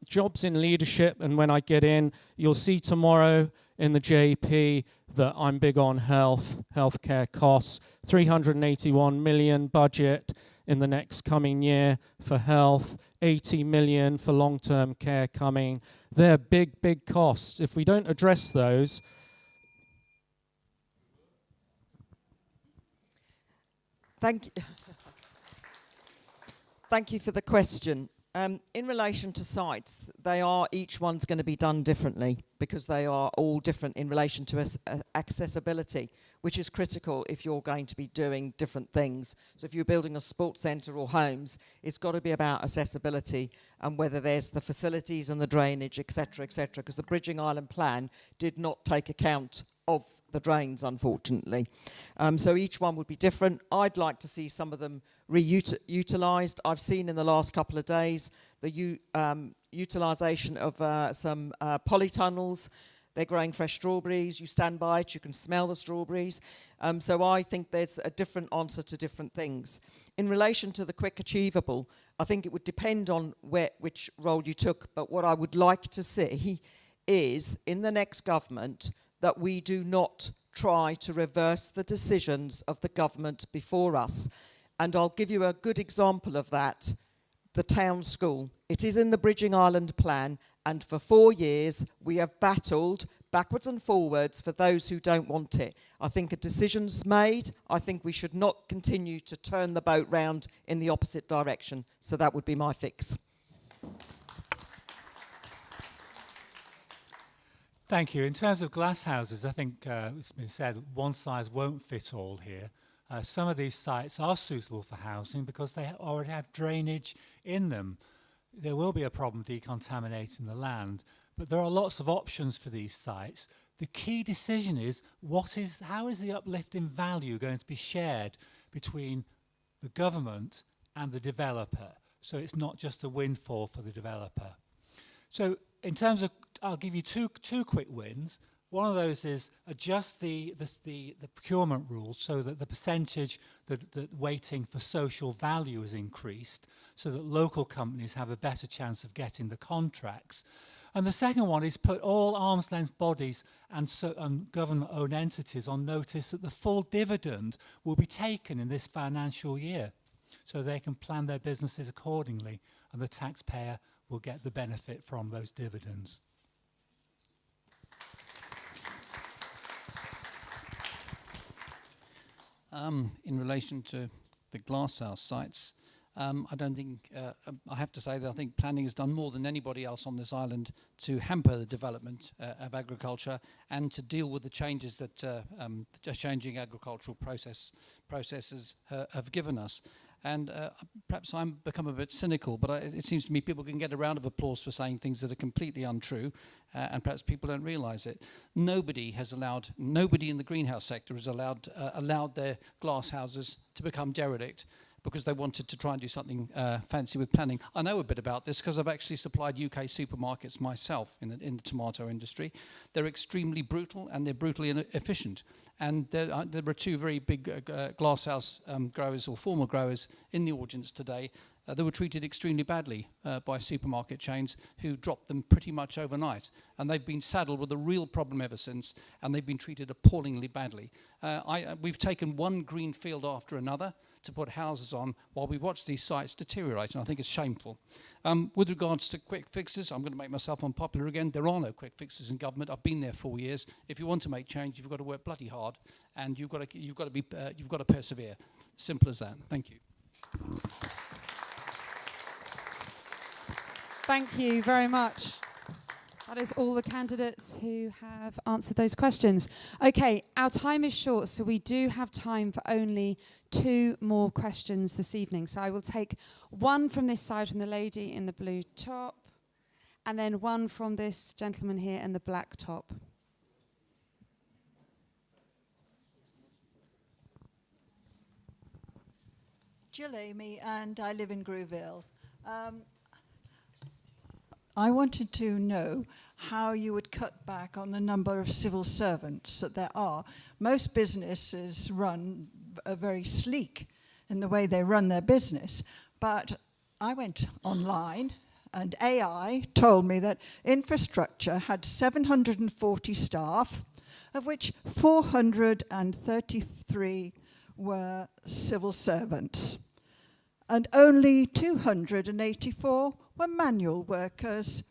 S15: Jobs in leadership, and when I get in, you'll see tomorrow in the JP that I'm big on healthcare costs, 381 million budget in the next coming year for health, 80 million for long-term care coming. They're big costs. If we don't address those...
S16: Thank you. Thank you for the question. In relation to sites, each one's going to be done differently because they are all different in relation to accessibility, which is critical if you're going to be doing different things. So if you're building a sports centre or homes, it's got to be about accessibility and whether there's the facilities and the drainage, etc., because the Bridging Island plan did not take account of the drains, unfortunately. So each one would be different. I'd like to see some of them utilised. I've seen in the last couple of days the utilisation of some polytunnels. They're growing fresh strawberries. You stand by it, you can smell the strawberries. So I think there's a different answer to different things. In relation to the quick achievable, I think it would depend on which role you took, but what I would like to see is in the next government that we do not try to reverse the decisions of the government before us. And I'll give you a good example of that, the town school. It is in the Bridging Island plan, and for 4 years we have battled backwards and forwards for those who don't want it. I think a decision's made. I think we should not continue to turn the boat round in the opposite direction. So that would be my fix.
S17: Thank you. In terms of glass houses, I think it's been said one size won't fit all here. Some of these sites are suitable for housing because they already have drainage in them. There will be a problem decontaminating the land, but there are lots of options for these sites. The key decision is how is the uplift in value going to be shared between the government and the developer? So it's not just a windfall for the developer. So in terms of, I'll give you two quick wins. One of those is adjust the procurement rules so that the percentage that weighting for social value is increased so that local companies have a better chance of getting the contracts. And the second one is put all arm's length bodies and government-owned entities on notice that the full dividend will be taken in this financial year so they can plan their businesses accordingly and the taxpayer will get the benefit from those dividends.
S18: In relation to the glasshouse sites, I don't think, I have to say that I think planning has done more than anybody else on this island to hamper the development of agriculture and to deal with the changes that changing agricultural processes have given us. And perhaps I'm become a bit cynical, but it seems to me people can get a round of applause for saying things that are completely untrue, and perhaps people don't realise it. Nobody in the greenhouse sector has allowed their glass houses to become derelict because they wanted to try and do something fancy with planning. I know a bit about this because I've actually supplied UK supermarkets myself in the tomato industry. They're extremely brutal and they're brutally inefficient. And there are two very big glasshouse growers or former growers in the audience today. they were treated extremely badly by supermarket chains who dropped them pretty much overnight. And they've been saddled with a real problem ever since, and they've been treated appallingly badly. We've taken one green field after another to put houses on while we watch these sites deteriorate, and I think it's shameful. With regards to quick fixes, I'm going to make myself unpopular again. There are no quick fixes in government. I've been there 4 years. If you want to make change, you've got to work bloody hard, and you've got to persevere. Simple as that. Thank you.
S1: Thank you very much. That is all the candidates who have answered those questions. Okay, our time is short, so we do have time for only 2 more questions this evening. So I will take one from this side, from the lady in the blue top, and then one from this gentleman here in the black top.
S19: Jill Amy, and I live in Grouville. I wanted to know how you would cut back on the number of civil servants that there are. Most businesses are very sleek in the way they run their business, but I went online and AI told me that infrastructure had 740 staff, of which 433 were civil servants, and only 284 were manual workers,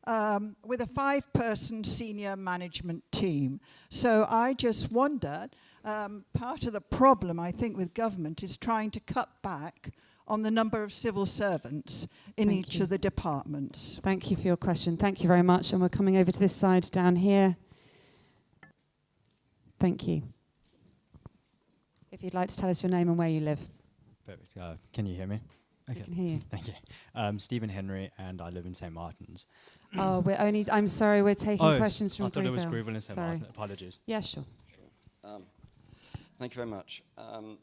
S19: with a 5-person senior management team. So I just wondered, part of the problem, I think, with government is trying to cut back on the number of civil servants in each of the departments.
S1: Thank you for your question. Thank you very much. And we're coming over to this side down here. Thank you. If you'd like to tell us your name and where you live.
S20: Perfect. Can you hear me?
S1: We can hear you.
S20: Thank you. Stephen Henry, and I live in St. Martin's.
S1: Oh, I'm sorry, we're taking questions from Grouville.
S20: I thought it was Grouville and St. Martin. Apologies.
S1: Yeah, sure.
S23: Thank you very much. I'm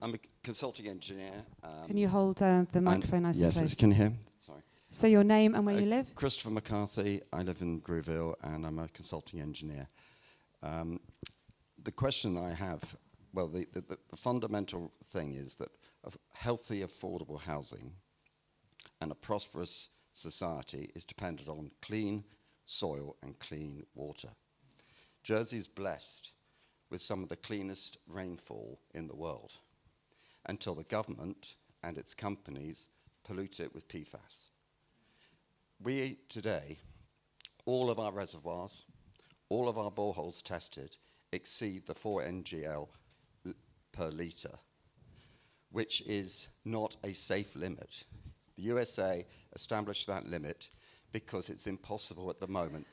S23: a consulting engineer.
S1: Can you hold the microphone nice and close?
S23: Yes, can you hear? Sorry.
S1: So your name and where you live?
S23: Christopher McCarthy. I live in Grouville, and I'm a consulting engineer. The question I have, well, the fundamental thing is that healthy, affordable housing and a prosperous society is dependent on clean soil and clean water. Jersey is blessed with some of the cleanest rainfall in the world until the government and its companies pollute it with PFAS. We today, all of our reservoirs, all of our boreholes tested exceed the 4 NGL per litre, which is not a safe limit. The USA established that limit because it's impossible at the moment.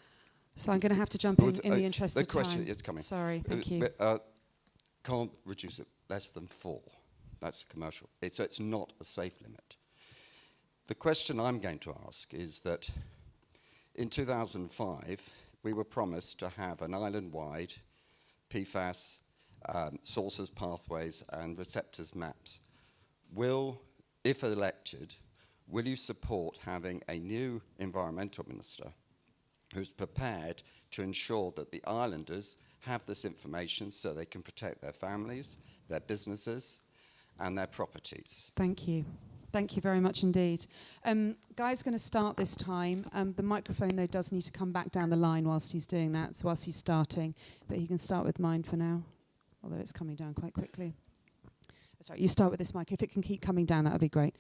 S1: So I'm going to have to jump in the interest of time. The question
S23: is coming.
S1: Sorry, thank you.
S23: Can't reduce it less than 4. That's commercial. So it's not a safe limit. The question I'm going to ask is that in 2005, we were promised to have an island-wide PFAS sources, pathways, and receptors maps. If elected, will you support having a new environmental minister who's prepared to ensure that the islanders have this information so they can protect their families, their businesses, and their properties?
S1: Thank you. Thank you very much indeed. Guy's going to start this time. The microphone, though, does need to come back down the line whilst he's doing that, so whilst he's starting. But he can start with mine for now, although it's coming down quite quickly. Sorry, you start with this mic. If it can keep coming down, that would be great.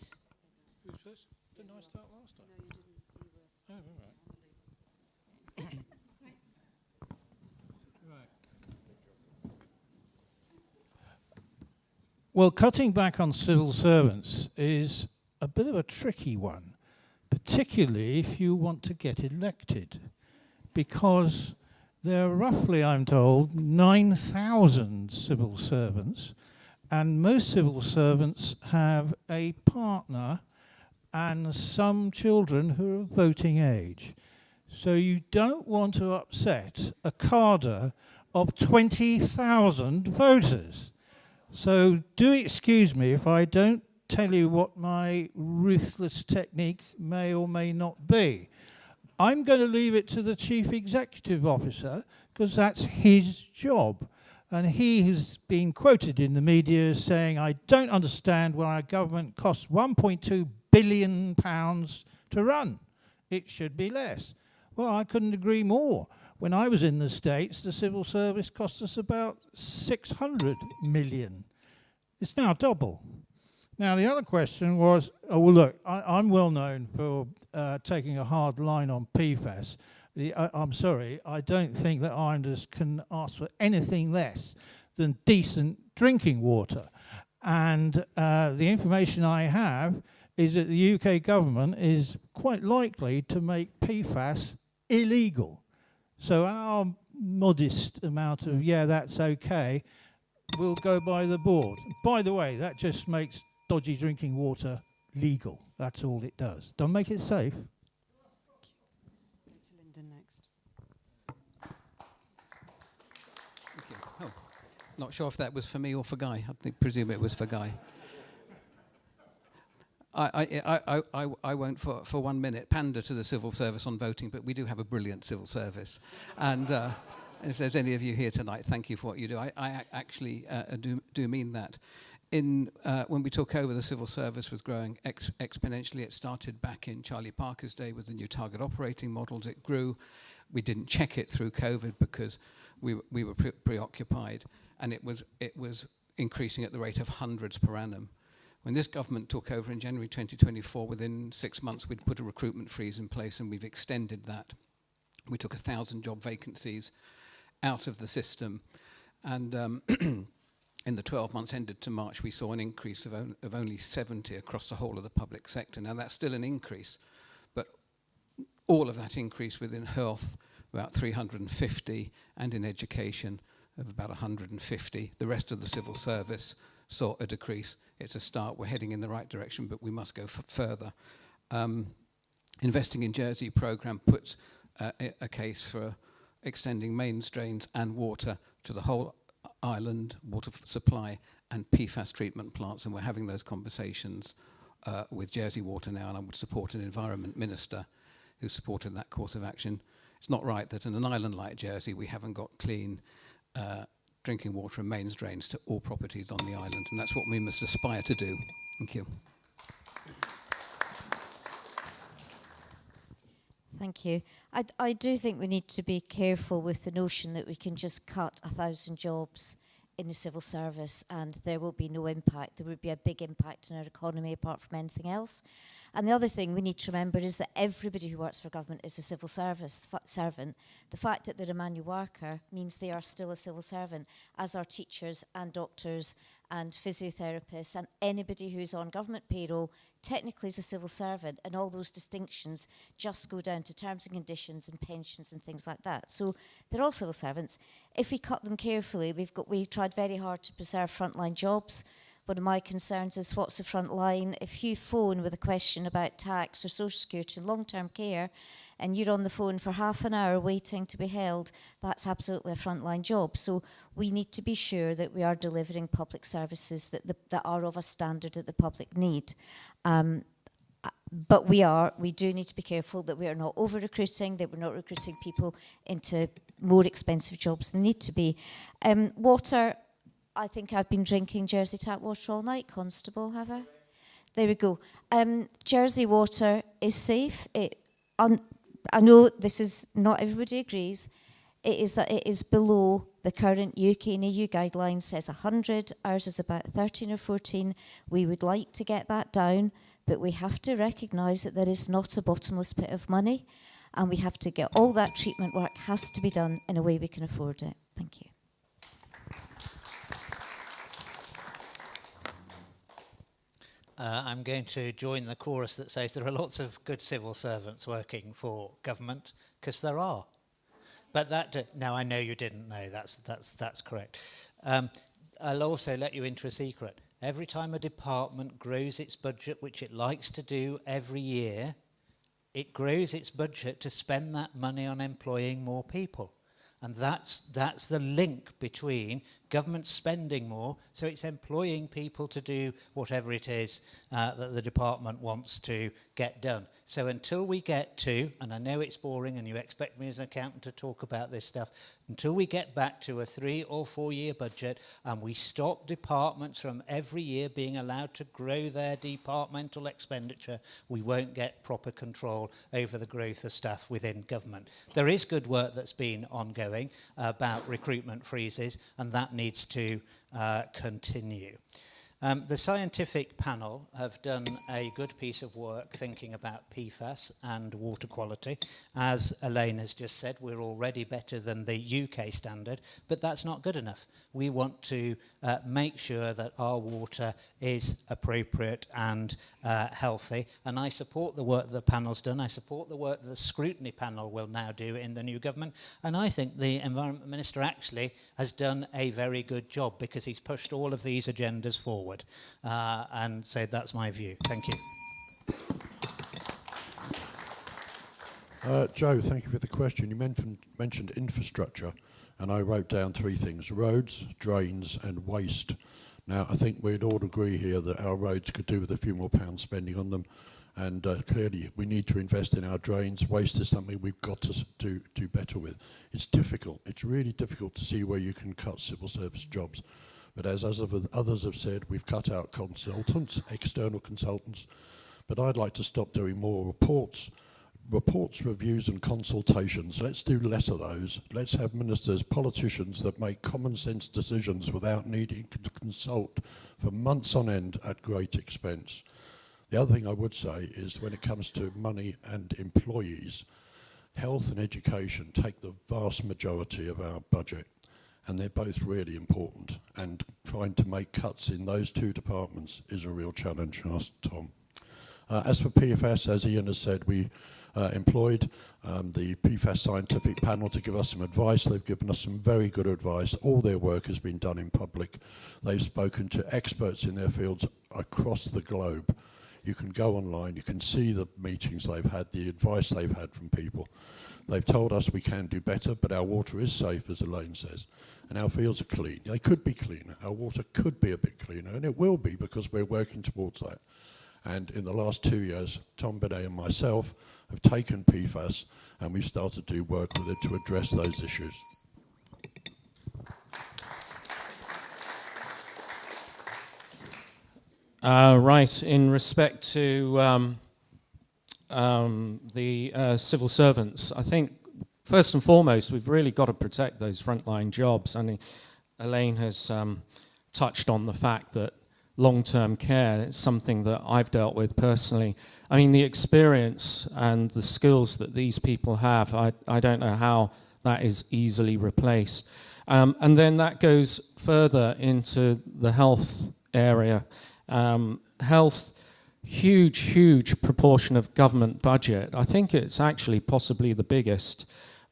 S10: Who's this? Didn't I start last time? No, you didn't. You were all right. Well, cutting back on civil servants is a bit of a tricky one, particularly if you want to get elected, because there are roughly, I'm told, 9,000 civil servants, and most civil servants have a partner and some children who are of voting age. So you don't want to upset a cadre of 20,000 voters. So do excuse me if I don't tell you what my ruthless technique may or may not be. I'm going to leave it to the Chief Executive Officer because that's his job. And he has been quoted in the media as saying, I don't understand why our government costs £1.2 billion to run. It should be less. Well, I couldn't agree more. When I was in the States, the civil service cost us about 600 million. It's now double. Now, the other question was, oh, well, look, I'm well known for taking a hard line on PFAS. I'm sorry, I don't think that Islanders can ask for anything less than decent drinking water. And the information I have is that the UK government is quite likely to make PFAS illegal. So our modest amount of, yeah, that's okay, will go by the board. By the way, that just makes dodgy drinking water legal. That's all it does. Don't make it safe.
S1: Go to Lyndon next.
S11: Thank you. Oh, not sure if that was for me or for Guy. I presume it was for Guy. I won't for 1 minute pander to the civil service on voting, but we do have a brilliant civil service. And if there's any of you here tonight, thank you for what you do. I actually do mean that. When we took over, the civil service was growing exponentially. It started back in Charlie Parker's day with the new target operating models. It grew. We didn't check it through COVID because we were preoccupied, and it was increasing at the rate of hundreds per annum. When this government took over in January 2024, within 6 months we'd put a recruitment freeze in place, and we've extended that. We took 1,000 job vacancies out of the system, and in the 12 months ended to March, we saw an increase of only 70 across the whole of the public sector. Now, that's still an increase, but all of that increase within health, about 350, and in education of about 150. The rest of the civil service saw a decrease. It's a start. We're heading in the right direction, but we must go further. Investing in Jersey programme puts a case for extending mains, drains and water to the whole island, water supply and PFAS treatment plants, and we're having those conversations with Jersey Water now, and I would support an environment minister who supported that course of action. It's not right that in an island like Jersey we haven't got clean drinking water and mains drains to all properties on the island, and that's what we must aspire to do. Thank you.
S12: Thank you. I do think we need to be careful with the notion that we can just cut 1,000 jobs in the civil service and there will be no impact. There would be a big impact on our economy apart from anything else. And the other thing we need to remember is that everybody who works for government is a civil service servant. The fact that they're a manual worker means they are still a civil servant, as are teachers and doctors and physiotherapists, and anybody who's on government payroll technically is a civil servant, and all those distinctions just go down to terms and conditions and pensions and things like that. So they're all civil servants. If we cut them carefully, we've tried very hard to preserve frontline jobs. One of my concerns is what's the front line? If you phone with a question about tax or social security and long-term care, and you're on the phone for half an hour waiting to be held, that's absolutely a frontline job. So we need to be sure that we are delivering public services that are of a standard that the public need. But we do need to be careful that we are not over-recruiting, that we're not recruiting people into more expensive jobs than need to be. Water, I think I've been drinking Jersey tap water all night. Constable, have I? There we go. Jersey water is safe. I know this is not everybody agrees. It is that it is below the current UK and EU guideline says 100. Ours is about 13 or 14. We would like to get that down, but we have to recognise that there is not a bottomless pit of money, and we have to get all that treatment work has to be done in a way we can afford it. Thank you.
S13: I'm going to join the chorus that says there are lots of good civil servants working for government, because there are. But that, no, I know you didn't know, that's correct. I'll also let you into a secret. Every time a department grows its budget, which it likes to do every year, it grows its budget to spend that money on employing more people. And that's the link between government's spending more, so it's employing people to do whatever it is that the department wants to get done. So until we get to, and I know it's boring and you expect me as an accountant to talk about this stuff, until we get back to a 3 or 4 year budget and we stop departments from every year being allowed to grow their departmental expenditure, we won't get proper control over the growth of staff within government. There is good work that's been ongoing about recruitment freezes, and that needs to continue. The scientific panel have done a good piece of work thinking about PFAS and water quality. As Elaine has just said, we're already better than the UK standard, but that's not good enough. We want to make sure that our water is appropriate and healthy, and I support the work the panel's done. I support the work the scrutiny panel will now do in the new government, and I think the Environment Minister actually has done a very good job because he's pushed all of these agendas forward. And so that's my view. Thank you.
S14: Joe, thank you for the question. You mentioned infrastructure, and I wrote down 3 things: roads, drains, and waste. Now, I think we'd all agree here that our roads could do with a few more pounds spending on them, and clearly we need to invest in our drains. Waste is something we've got to do better with. It's difficult. It's really difficult to see where you can cut civil service jobs. But as others have said, we've cut out consultants, external consultants. But I'd like to stop doing more reports, reviews and consultations. Let's do less of those. Let's have ministers, politicians that make common sense decisions without needing to consult for months on end at great expense. The other thing I would say is when it comes to money and employees, health and education take the vast majority of our budget. And they're both really important, and trying to make cuts in those 2 departments is a real challenge. Ask Tom. As for PFAS, as Ian has said, we employed the PFAS scientific panel to give us some advice. They've given us some very good advice. All their work has been done in public. They've spoken to experts in their fields across the globe. You can go online, you can see the meetings they've had, the advice they've had from people. They've told us we can do better, but our water is safe, as Elaine says, and our fields are clean. They could be cleaner. Our water could be a bit cleaner, and it will be because we're working towards that. And in the last 2 years, Tom Binet and myself have taken PFAS, and we've started to do work with it to address those issues.
S15: Right, in respect to the civil servants, I think first and foremost we've really got to protect those frontline jobs. I mean, Elaine has touched on the fact that long-term care is something that I've dealt with personally. I mean, the experience and the skills that these people have, I don't know how that is easily replaced. And then that goes further into the health area. Health, huge proportion of government budget. I think it's actually possibly the biggest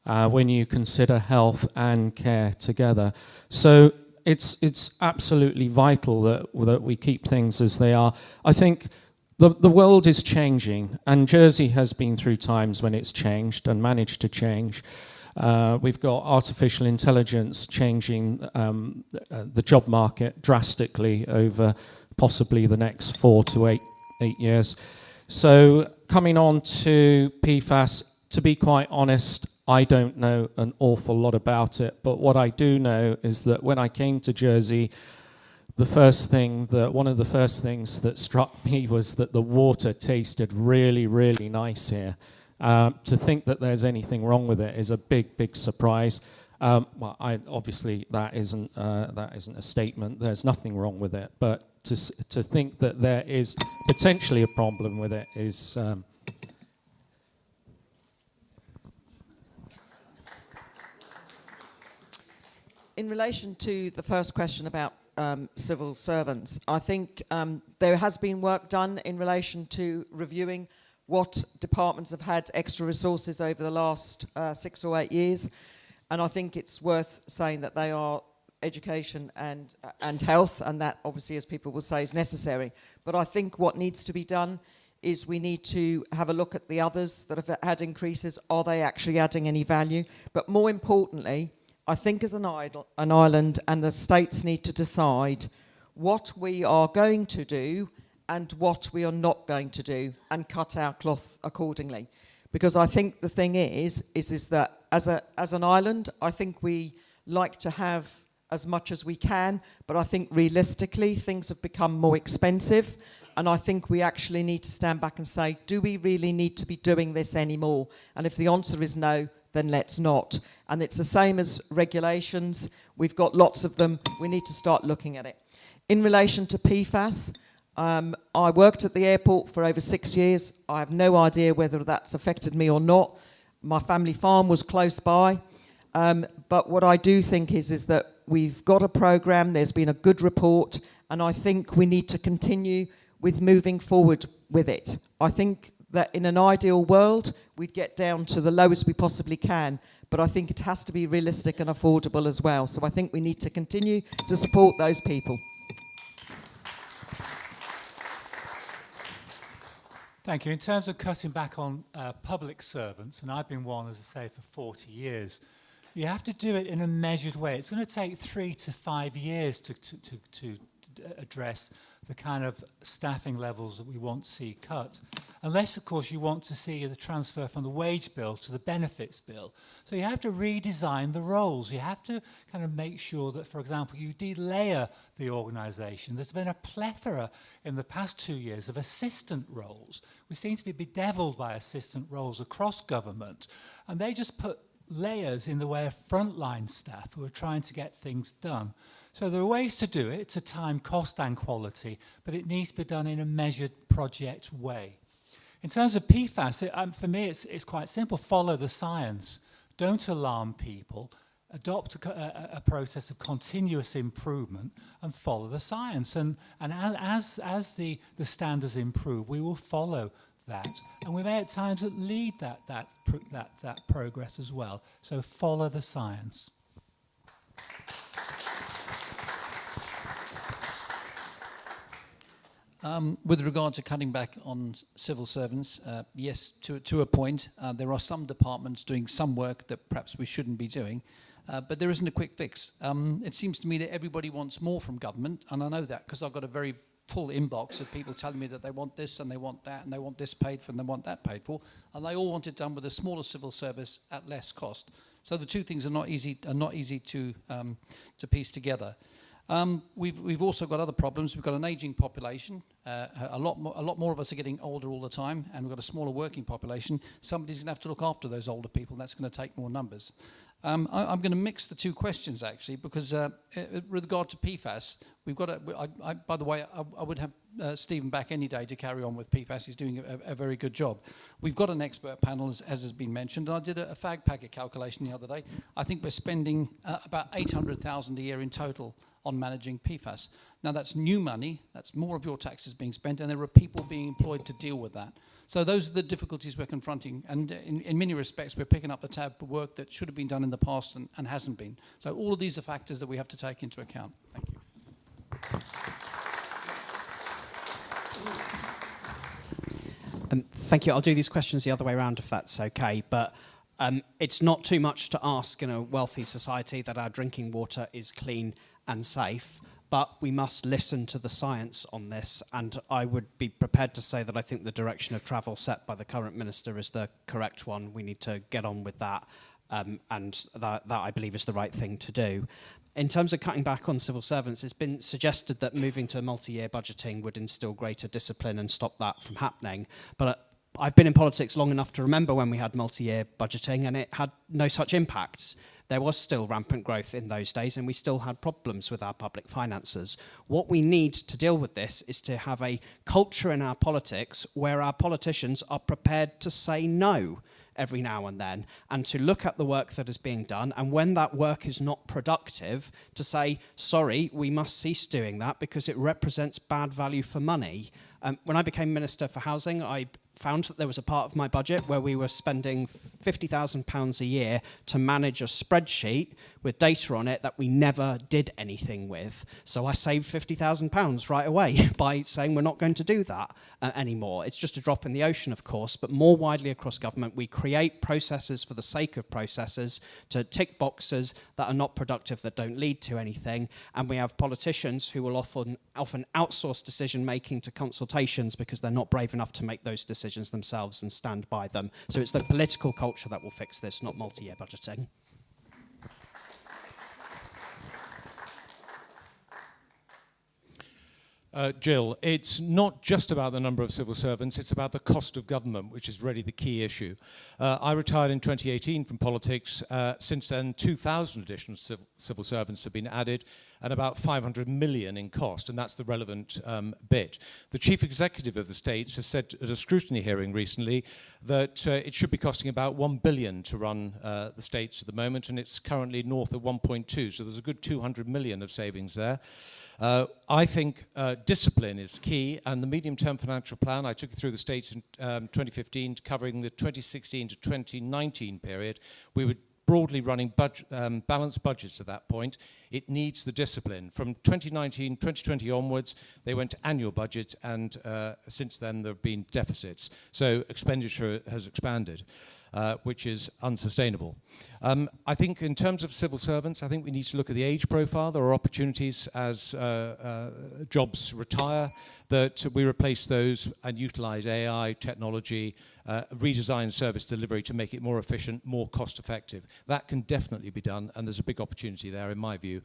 S15: when you consider health and care together. So it's absolutely vital that we keep things as they are. I think the world is changing, and Jersey has been through times when it's changed and managed to change. We've got artificial intelligence changing the job market drastically over possibly the next 4 to 8 years. So coming on to PFAS, to be quite honest, I don't know an awful lot about it, but what I do know is that when I came to Jersey, one of the first things that struck me was that the water tasted really nice here. To think that there's anything wrong with it is a big surprise. Obviously that isn't a statement. There's nothing wrong with it, but to think that there is potentially a problem with it is.
S16: In relation to the first question about civil servants, I think there has been work done in relation to reviewing what departments have had extra resources over the last 6 or 8 years, and I think it's worth saying that they are education and health, and that obviously, as people will say, is necessary. But I think what needs to be done is we need to have a look at the others that have had increases. Are they actually adding any value? But more importantly, I think as an island, and the states need to decide what we are going to do and what we are not going to do, and cut our cloth accordingly. Because I think the thing is that as an island, I think we like to have as much as we can, but I think realistically things have become more expensive, and I think we actually need to stand back and say, do we really need to be doing this anymore? And if the answer is no, then let's not. And it's the same as regulations. We've got lots of them. We need to start looking at it. In relation to PFAS, I worked at the airport for over 6 years. I have no idea whether that's affected me or not. My family farm was close by. But what I do think is that we've got a programme, there's been a good report, and I think we need to continue with moving forward with it. I think that in an ideal world, we'd get down to the lowest we possibly can, but I think it has to be realistic and affordable as well. So I think we need to continue to support those people.
S17: Thank you. In terms of cutting back on public servants, and I've been one, as I say, for 40 years, you have to do it in a measured way. It's going to take 3 to 5 years to address the kind of staffing levels that we want to see cut. Unless, of course, you want to see the transfer from the wage bill to the benefits bill. So you have to redesign the roles. You have to kind of make sure that, for example, you delayer the organisation. There's been a plethora in the past 2 years of assistant roles. We seem to be bedeviled by assistant roles across government, and they just put layers in the way of frontline staff who are trying to get things done. So there are ways to do it to time, cost and quality, but it needs to be done in a measured project way. In terms of PFAS, for me it's quite simple. Follow the science. Don't alarm people. Adopt a process of continuous improvement and follow the science. And as the standards improve, we will follow that, and we may at times lead that progress as well. So follow the science.
S18: With regard to cutting back on civil servants, yes, to a point. There are some departments doing some work that perhaps we shouldn't be doing, but there isn't a quick fix. It seems to me that everybody wants more from government, and I know that because I've got a very full inbox of people telling me that they want this and they want that and they want this paid for and they want that paid for, and they all want it done with a smaller civil service at less cost. So the two things are not easy to piece together. We've also got other problems. We've got an aging population. A lot more of us are getting older all the time, and we've got a smaller working population. Somebody's going to have to look after those older people, and that's going to take more numbers. I'm going to mix the two questions, actually, because with regard to PFAS, we've got by the way, I would have Stephen back any day to carry on with PFAS. He's doing a very good job. We've got an expert panel, as has been mentioned, and I did a fag packet calculation the other day. I think we're spending about $800,000 a year in total on managing PFAS. Now, that's new money. That's more of your taxes being spent, and there are people being employed to deal with that. So those are the difficulties we're confronting, and in many respects, we're picking up the tab for work that should have been done in the past and hasn't been. So all of these are factors that we have to take into account. Thank you.
S9: Thank you. I'll do these questions the other way around, if that's okay. But it's not too much to ask in a wealthy society that our drinking water is clean and safe. But we must listen to the science on this, and I would be prepared to say that I think the direction of travel set by the current minister is the correct one. We need to get on with that, and that I believe is the right thing to do. In terms of cutting back on civil servants, it's been suggested that moving to multi-year budgeting would instill greater discipline and stop that from happening. But I've been in politics long enough to remember when we had multi-year budgeting, and it had no such impacts. There was still rampant growth in those days, and we still had problems with our public finances. What we need to deal with this is to have a culture in our politics where our politicians are prepared to say no every now and then, and to look at the work that is being done, and when that work is not productive, to say, sorry, we must cease doing that because it represents bad value for money. When I became Minister for Housing, I found that there was a part of my budget where we were spending £50,000 a year to manage a spreadsheet with data on it that we never did anything with. So I saved £50,000 right away by saying we're not going to do that anymore. It's just a drop in the ocean, of course, but more widely across government, we create processes for the sake of processes to tick boxes that are not productive, that don't lead to anything, and we have politicians who will often outsource decision-making to consultations because they're not brave enough to make those decisions themselves and stand by them. So it's the political culture that will fix this, not multi-year budgeting.
S8: Jill, it's not just about the number of civil servants, it's about the cost of government, which is really the key issue. I retired in 2018 from politics. Since then, 2,000 additional civil servants have been added, and about 500 million in cost, and that's the relevant bit. The chief executive of the states has said at a scrutiny hearing recently that it should be costing about 1 billion to run the states at the moment, and it's currently north of 1.2, so there's a good 200 million of savings there. I think discipline is key, and the medium-term financial plan, I took you through the states in 2015, covering the 2016 to 2019 period. We were broadly running balanced budgets at that point. It needs the discipline. From 2019, 2020 onwards, they went to annual budgets, and since then there have been deficits. So expenditure has expanded, which is unsustainable. I think in terms of civil servants, I think we need to look at the age profile. There are opportunities as jobs retire that we replace those and utilize AI, technology, redesign service delivery to make it more efficient, more cost effective. That can definitely be done, and there's a big opportunity there in my view.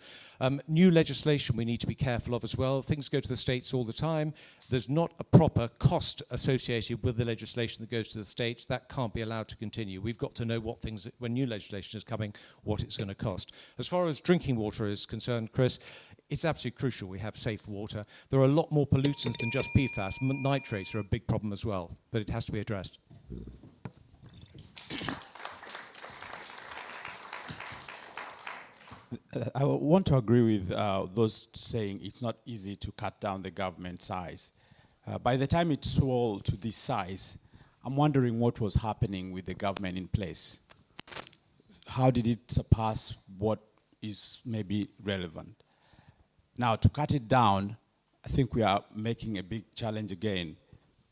S8: New legislation we need to be careful of as well. Things go to the states all the time. There's not a proper cost associated with the legislation that goes to the states. That can't be allowed to continue. We've got to know what things, when new legislation is coming, what it's going to cost. As far as drinking water is concerned, Chris, it's absolutely crucial we have safe water. There are a lot more pollutants than just PFAS. Nitrates are a big problem as well, but it has to be addressed.
S7: I want to agree with those saying it's not easy to cut down the government size. By the time it swelled to this size, I'm wondering what was happening with the government in place. How did it surpass what is maybe relevant? Now, to cut it down, I think we are making a big challenge again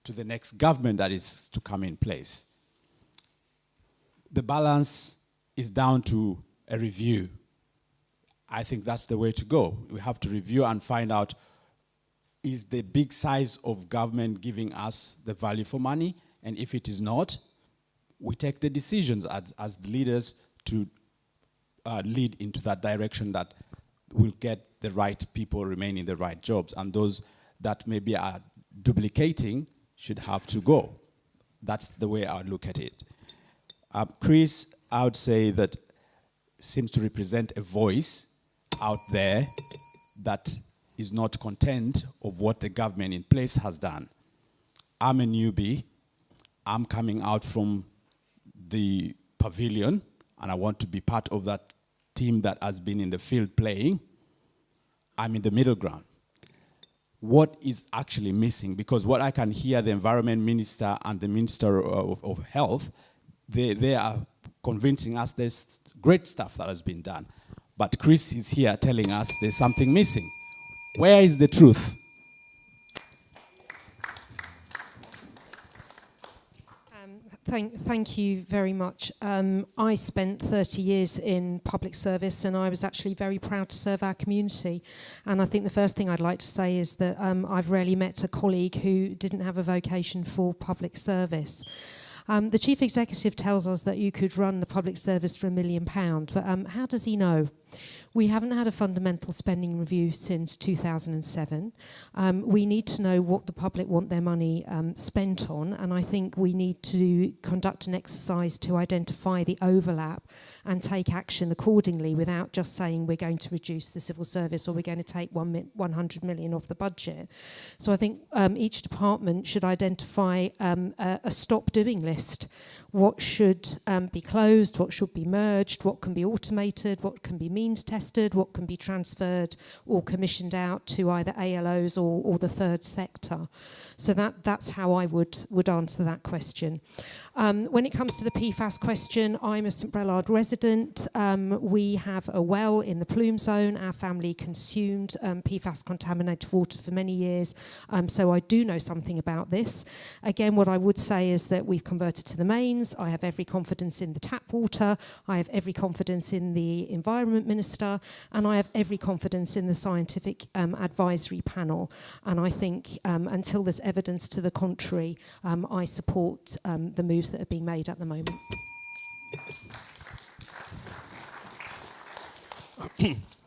S7: to the next government that is to come in place. The balance is down to a review. I think that's the way to go. We have to review and find out, is the big size of government giving us the value for money? And if it is not, we take the decisions as leaders to lead into that direction that will get the right people remain in the right jobs, and those that maybe are duplicating should have to go. That's the way I would look at it. Chris, I would say that seems to represent a voice out there that is not content of what the government in place has done. I'm a newbie. I'm coming out from the pavilion, and I want to be part of that team that has been in the field playing. I'm in the middle ground. What is actually missing? Because what I can hear the Environment Minister and the Minister of Health, they are convincing us there's great stuff that has been done. But Chris is here telling us there's something missing. Where is the truth?
S6: Thank you very much. I spent 30 years in public service, and I was actually very proud to serve our community. And I think the first thing I'd like to say is that I've rarely met a colleague who didn't have a vocation for public service. The chief executive tells us that you could run the public service for £1 million, but how does he know? We haven't had a fundamental spending review since 2007. We need to know what the public want their money spent on, and I think we need to conduct an exercise to identify the overlap and take action accordingly without just saying we're going to reduce the civil service or we're going to take 100 million off the budget. So I think each department should identify a stop doing list what should be closed, what should be merged, what can be automated, what can be means tested, what can be transferred or commissioned out to either ALOs or the third sector. So that's how I would answer that question. When it comes to the PFAS question, I'm a St Brelard resident. We have a well in the plume zone. Our family consumed PFAS contaminated water for many years, so I do know something about this. Again, what I would say is that we've converted to the mains. I have every confidence in the tap water. I have every confidence in the Environment Minister, and I have every confidence in the scientific advisory panel. And I think until there's evidence to the contrary, I support the moves that are being made at the moment.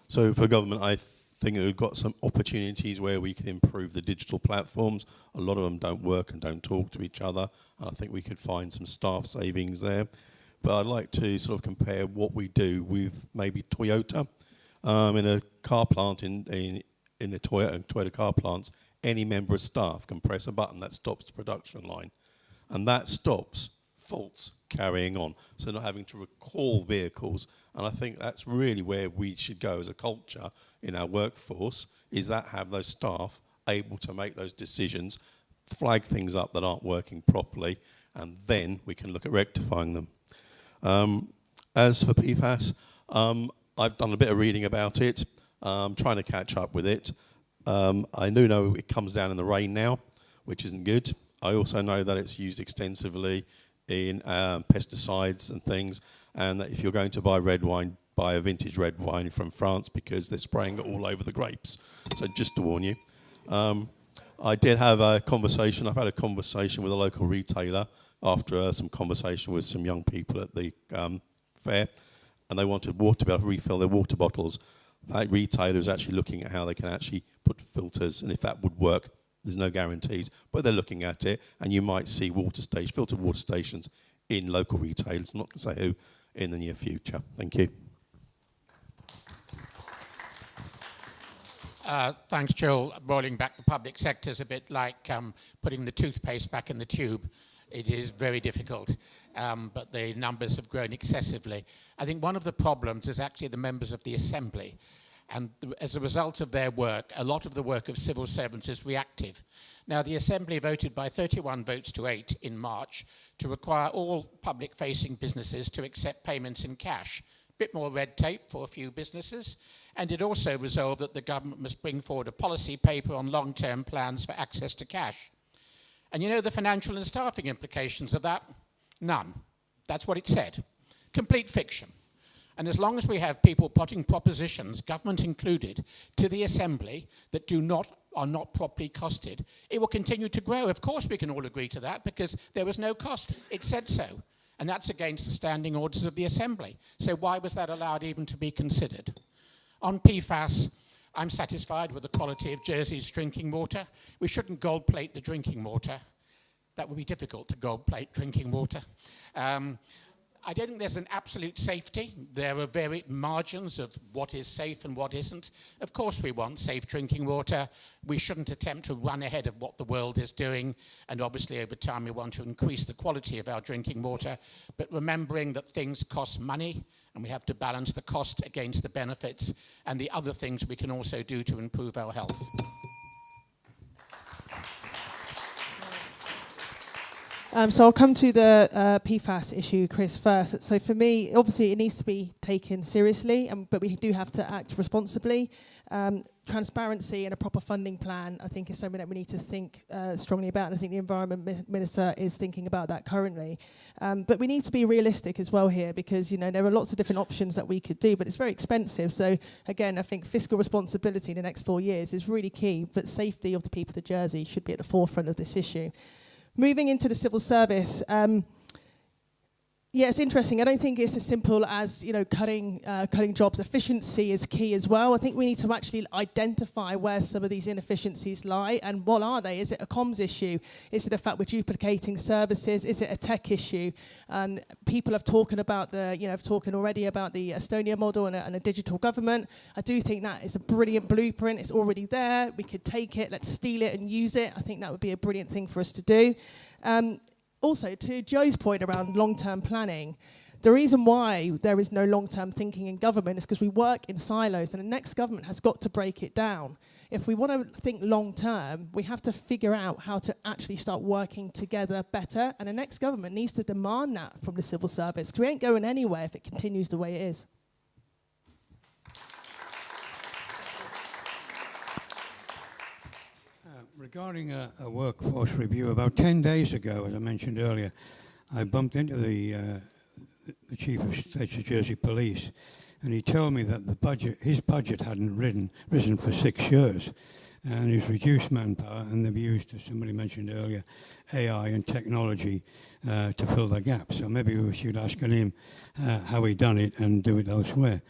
S5: So for government, I think we've got some opportunities where we can improve the digital platforms. A lot of them don't work and don't talk to each other, and I think we could find some staff savings there. But I'd like to sort of compare what we do with maybe Toyota. In a car plant in the Toyota car plants, any member of staff can press a button that stops the production line, and that stops faults carrying on, so not having to recall vehicles. And I think that's really where we should go as a culture in our workforce, is that have those staff able to make those decisions, flag things up that aren't working properly, and then we can look at rectifying them. As for PFAS, I've done a bit of reading about it, trying to catch up with it. I do know it comes down in the rain now, which isn't good. I also know that it's used extensively in pesticides and things, and that if you're going to buy red wine, buy a vintage red wine from France, because they're spraying it all over the grapes. So just to warn you. I did have a conversation, I've had a conversation with a local retailer after some conversation with some young people at the fair, and they wanted water to be able to refill their water bottles. That retailer is actually looking at how they can actually put filters, and if that would work. There's no guarantees, but they're looking at it, and you might see filtered water stations in local retailers, not to say who, in the near future. Thank you.
S4: Thanks, Joel. Rolling back the public sector is a bit like putting the toothpaste back in the tube. It is very difficult, but the numbers have grown excessively. I think one of the problems is actually the members of the Assembly. And as a result of their work, a lot of the work of civil servants is reactive. Now, the Assembly voted by 31 votes to 8 in March to require all public-facing businesses to accept payments in cash. A bit more red tape for a few businesses. And it also resolved that the government must bring forward a policy paper on long-term plans for access to cash. And you know the financial and staffing implications of that? None. That's what it said. Complete fiction. And as long as we have people putting propositions, government included, to the Assembly that are not properly costed, it will continue to grow. Of course we can all agree to that, because there was no cost. It said so. And that's against the standing orders of the Assembly. So why was that allowed even to be considered? On PFAS, I'm satisfied with the quality of Jersey's drinking water. We shouldn't gold plate the drinking water. That would be difficult to gold plate drinking water. I don't think there's an absolute safety. There are very margins of what is safe and what isn't. Of course we want safe drinking water. We shouldn't attempt to run ahead of what the world is doing. And obviously over time we want to increase the quality of our drinking water. But remembering that things cost money, and we have to balance the cost against the benefits and the other things we can also do to improve our health.
S3: So I'll come to the PFAS issue, Chris, first. So for me, obviously it needs to be taken seriously, but we do have to act responsibly. Transparency and a proper funding plan, I think, is something that we need to think strongly about, and I think the Environment Minister is thinking about that currently. But we need to be realistic as well here, because there are lots of different options that we could do, but it's very expensive. So again, I think fiscal responsibility in the next 4 years is really key, but safety of the people of Jersey should be at the forefront of this issue. Moving into the civil service, it's interesting. I don't think it's as simple as cutting jobs. Efficiency is key as well. I think we need to actually identify where some of these inefficiencies lie, and what are they? Is it a comms issue? Is it the fact we're duplicating services? Is it a tech issue? People have talked about already about the Estonia model and a digital government. I do think that is a brilliant blueprint. It's already there. We could take it, let's steal it and use it. I think that would be a brilliant thing for us to do. also, to Joe's point around long-term planning, the reason why there is no long-term thinking in government is because we work in silos, and the next government has got to break it down. If we want to think long-term, we have to figure out how to actually start working together better, and the next government needs to demand that from the civil service, because we ain't going anywhere if it continues the way it is.
S2: Regarding a workforce review, about 10 days ago, as I mentioned earlier, I bumped into the Chief of State of Jersey Police, and he told me that his budget hadn't risen for 6 years, and he's reduced manpower, and they've used, as somebody mentioned earlier, AI and technology to fill the gap. So maybe we should ask him how he done it and do it elsewhere.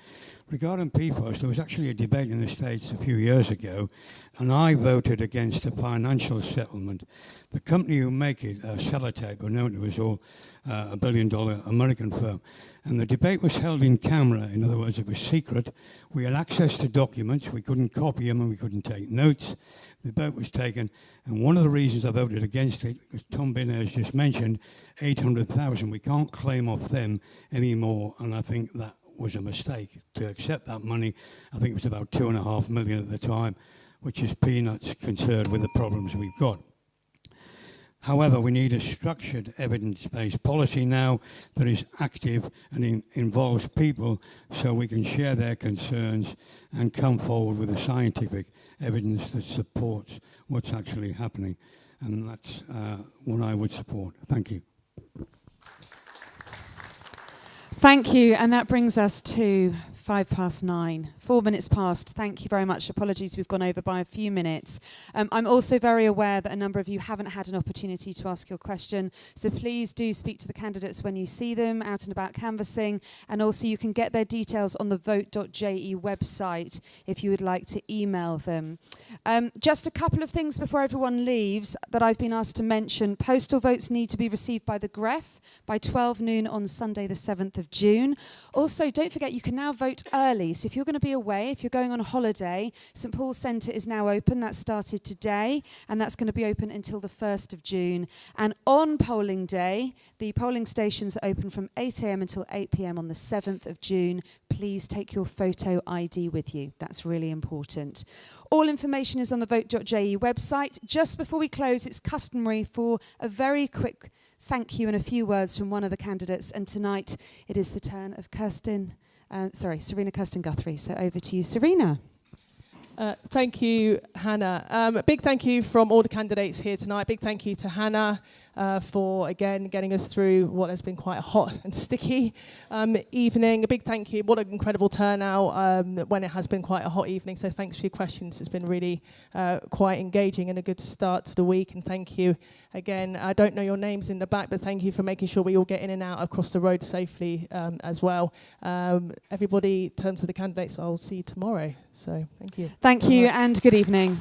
S2: Regarding PFAS, there was actually a debate in the States a few years ago, and I voted against a financial settlement. The company who make it, Sellotape, were known to us all, a $1 billion American firm. And the debate was held in camera. In other words, it was secret. We had access to documents. We couldn't copy them and we couldn't take notes. The vote was taken. And one of the reasons I voted against it, because Tom Binner has just mentioned, 800,000. We can't claim off them anymore. And I think that was a mistake to accept that money. I think it was about 2.5 million at the time, which is peanuts compared with the problems we've got. However, we need a structured evidence-based policy now that is active and involves people so we can share their concerns and come forward with the scientific evidence that supports what's actually happening. And that's what I would support. Thank you.
S1: Thank you, and that brings us to 9:05. 4 minutes past. Thank you very much. Apologies, we've gone over by a few minutes. I'm also very aware that a number of you haven't had an opportunity to ask your question, so please do speak to the candidates when you see them out and about canvassing, and also you can get their details on the vote.je website if you would like to email them. Just a couple of things before everyone leaves that I've been asked to mention. Postal votes need to be received by the GREF by 12 noon on Sunday the 7th of June. Also, don't forget you can now vote early, so if you're going to be away, if you're going on a holiday, St Paul's Centre is now open. That started today, and that's going to be open until the 1st of June. And on polling day, the polling stations are open from 8 a.m. until 8 p.m. on the 7th of June. Please take your photo ID with you. That's really important. All information is on the vote.je website. Just before we close, it's customary for a very quick thank you and a few words from one of the candidates. And tonight, it is the turn of Serena Kirsten-Guthrie. So over to you, Serena.
S3: Thank you, Hannah. A big thank you from all the candidates here tonight. Big thank you to Hannah for, again, getting us through what has been quite a hot and sticky evening. A big thank you. What an incredible turnout when it has been quite a hot evening. So thanks for your questions. It's been really quite engaging and a good start to the week. And thank you again. I don't know your names in the back, but thank you for making sure we all get in and out across the road safely as well. Everybody, in terms of the candidates, I'll see you tomorrow. So thank you.
S1: Thank you and good evening.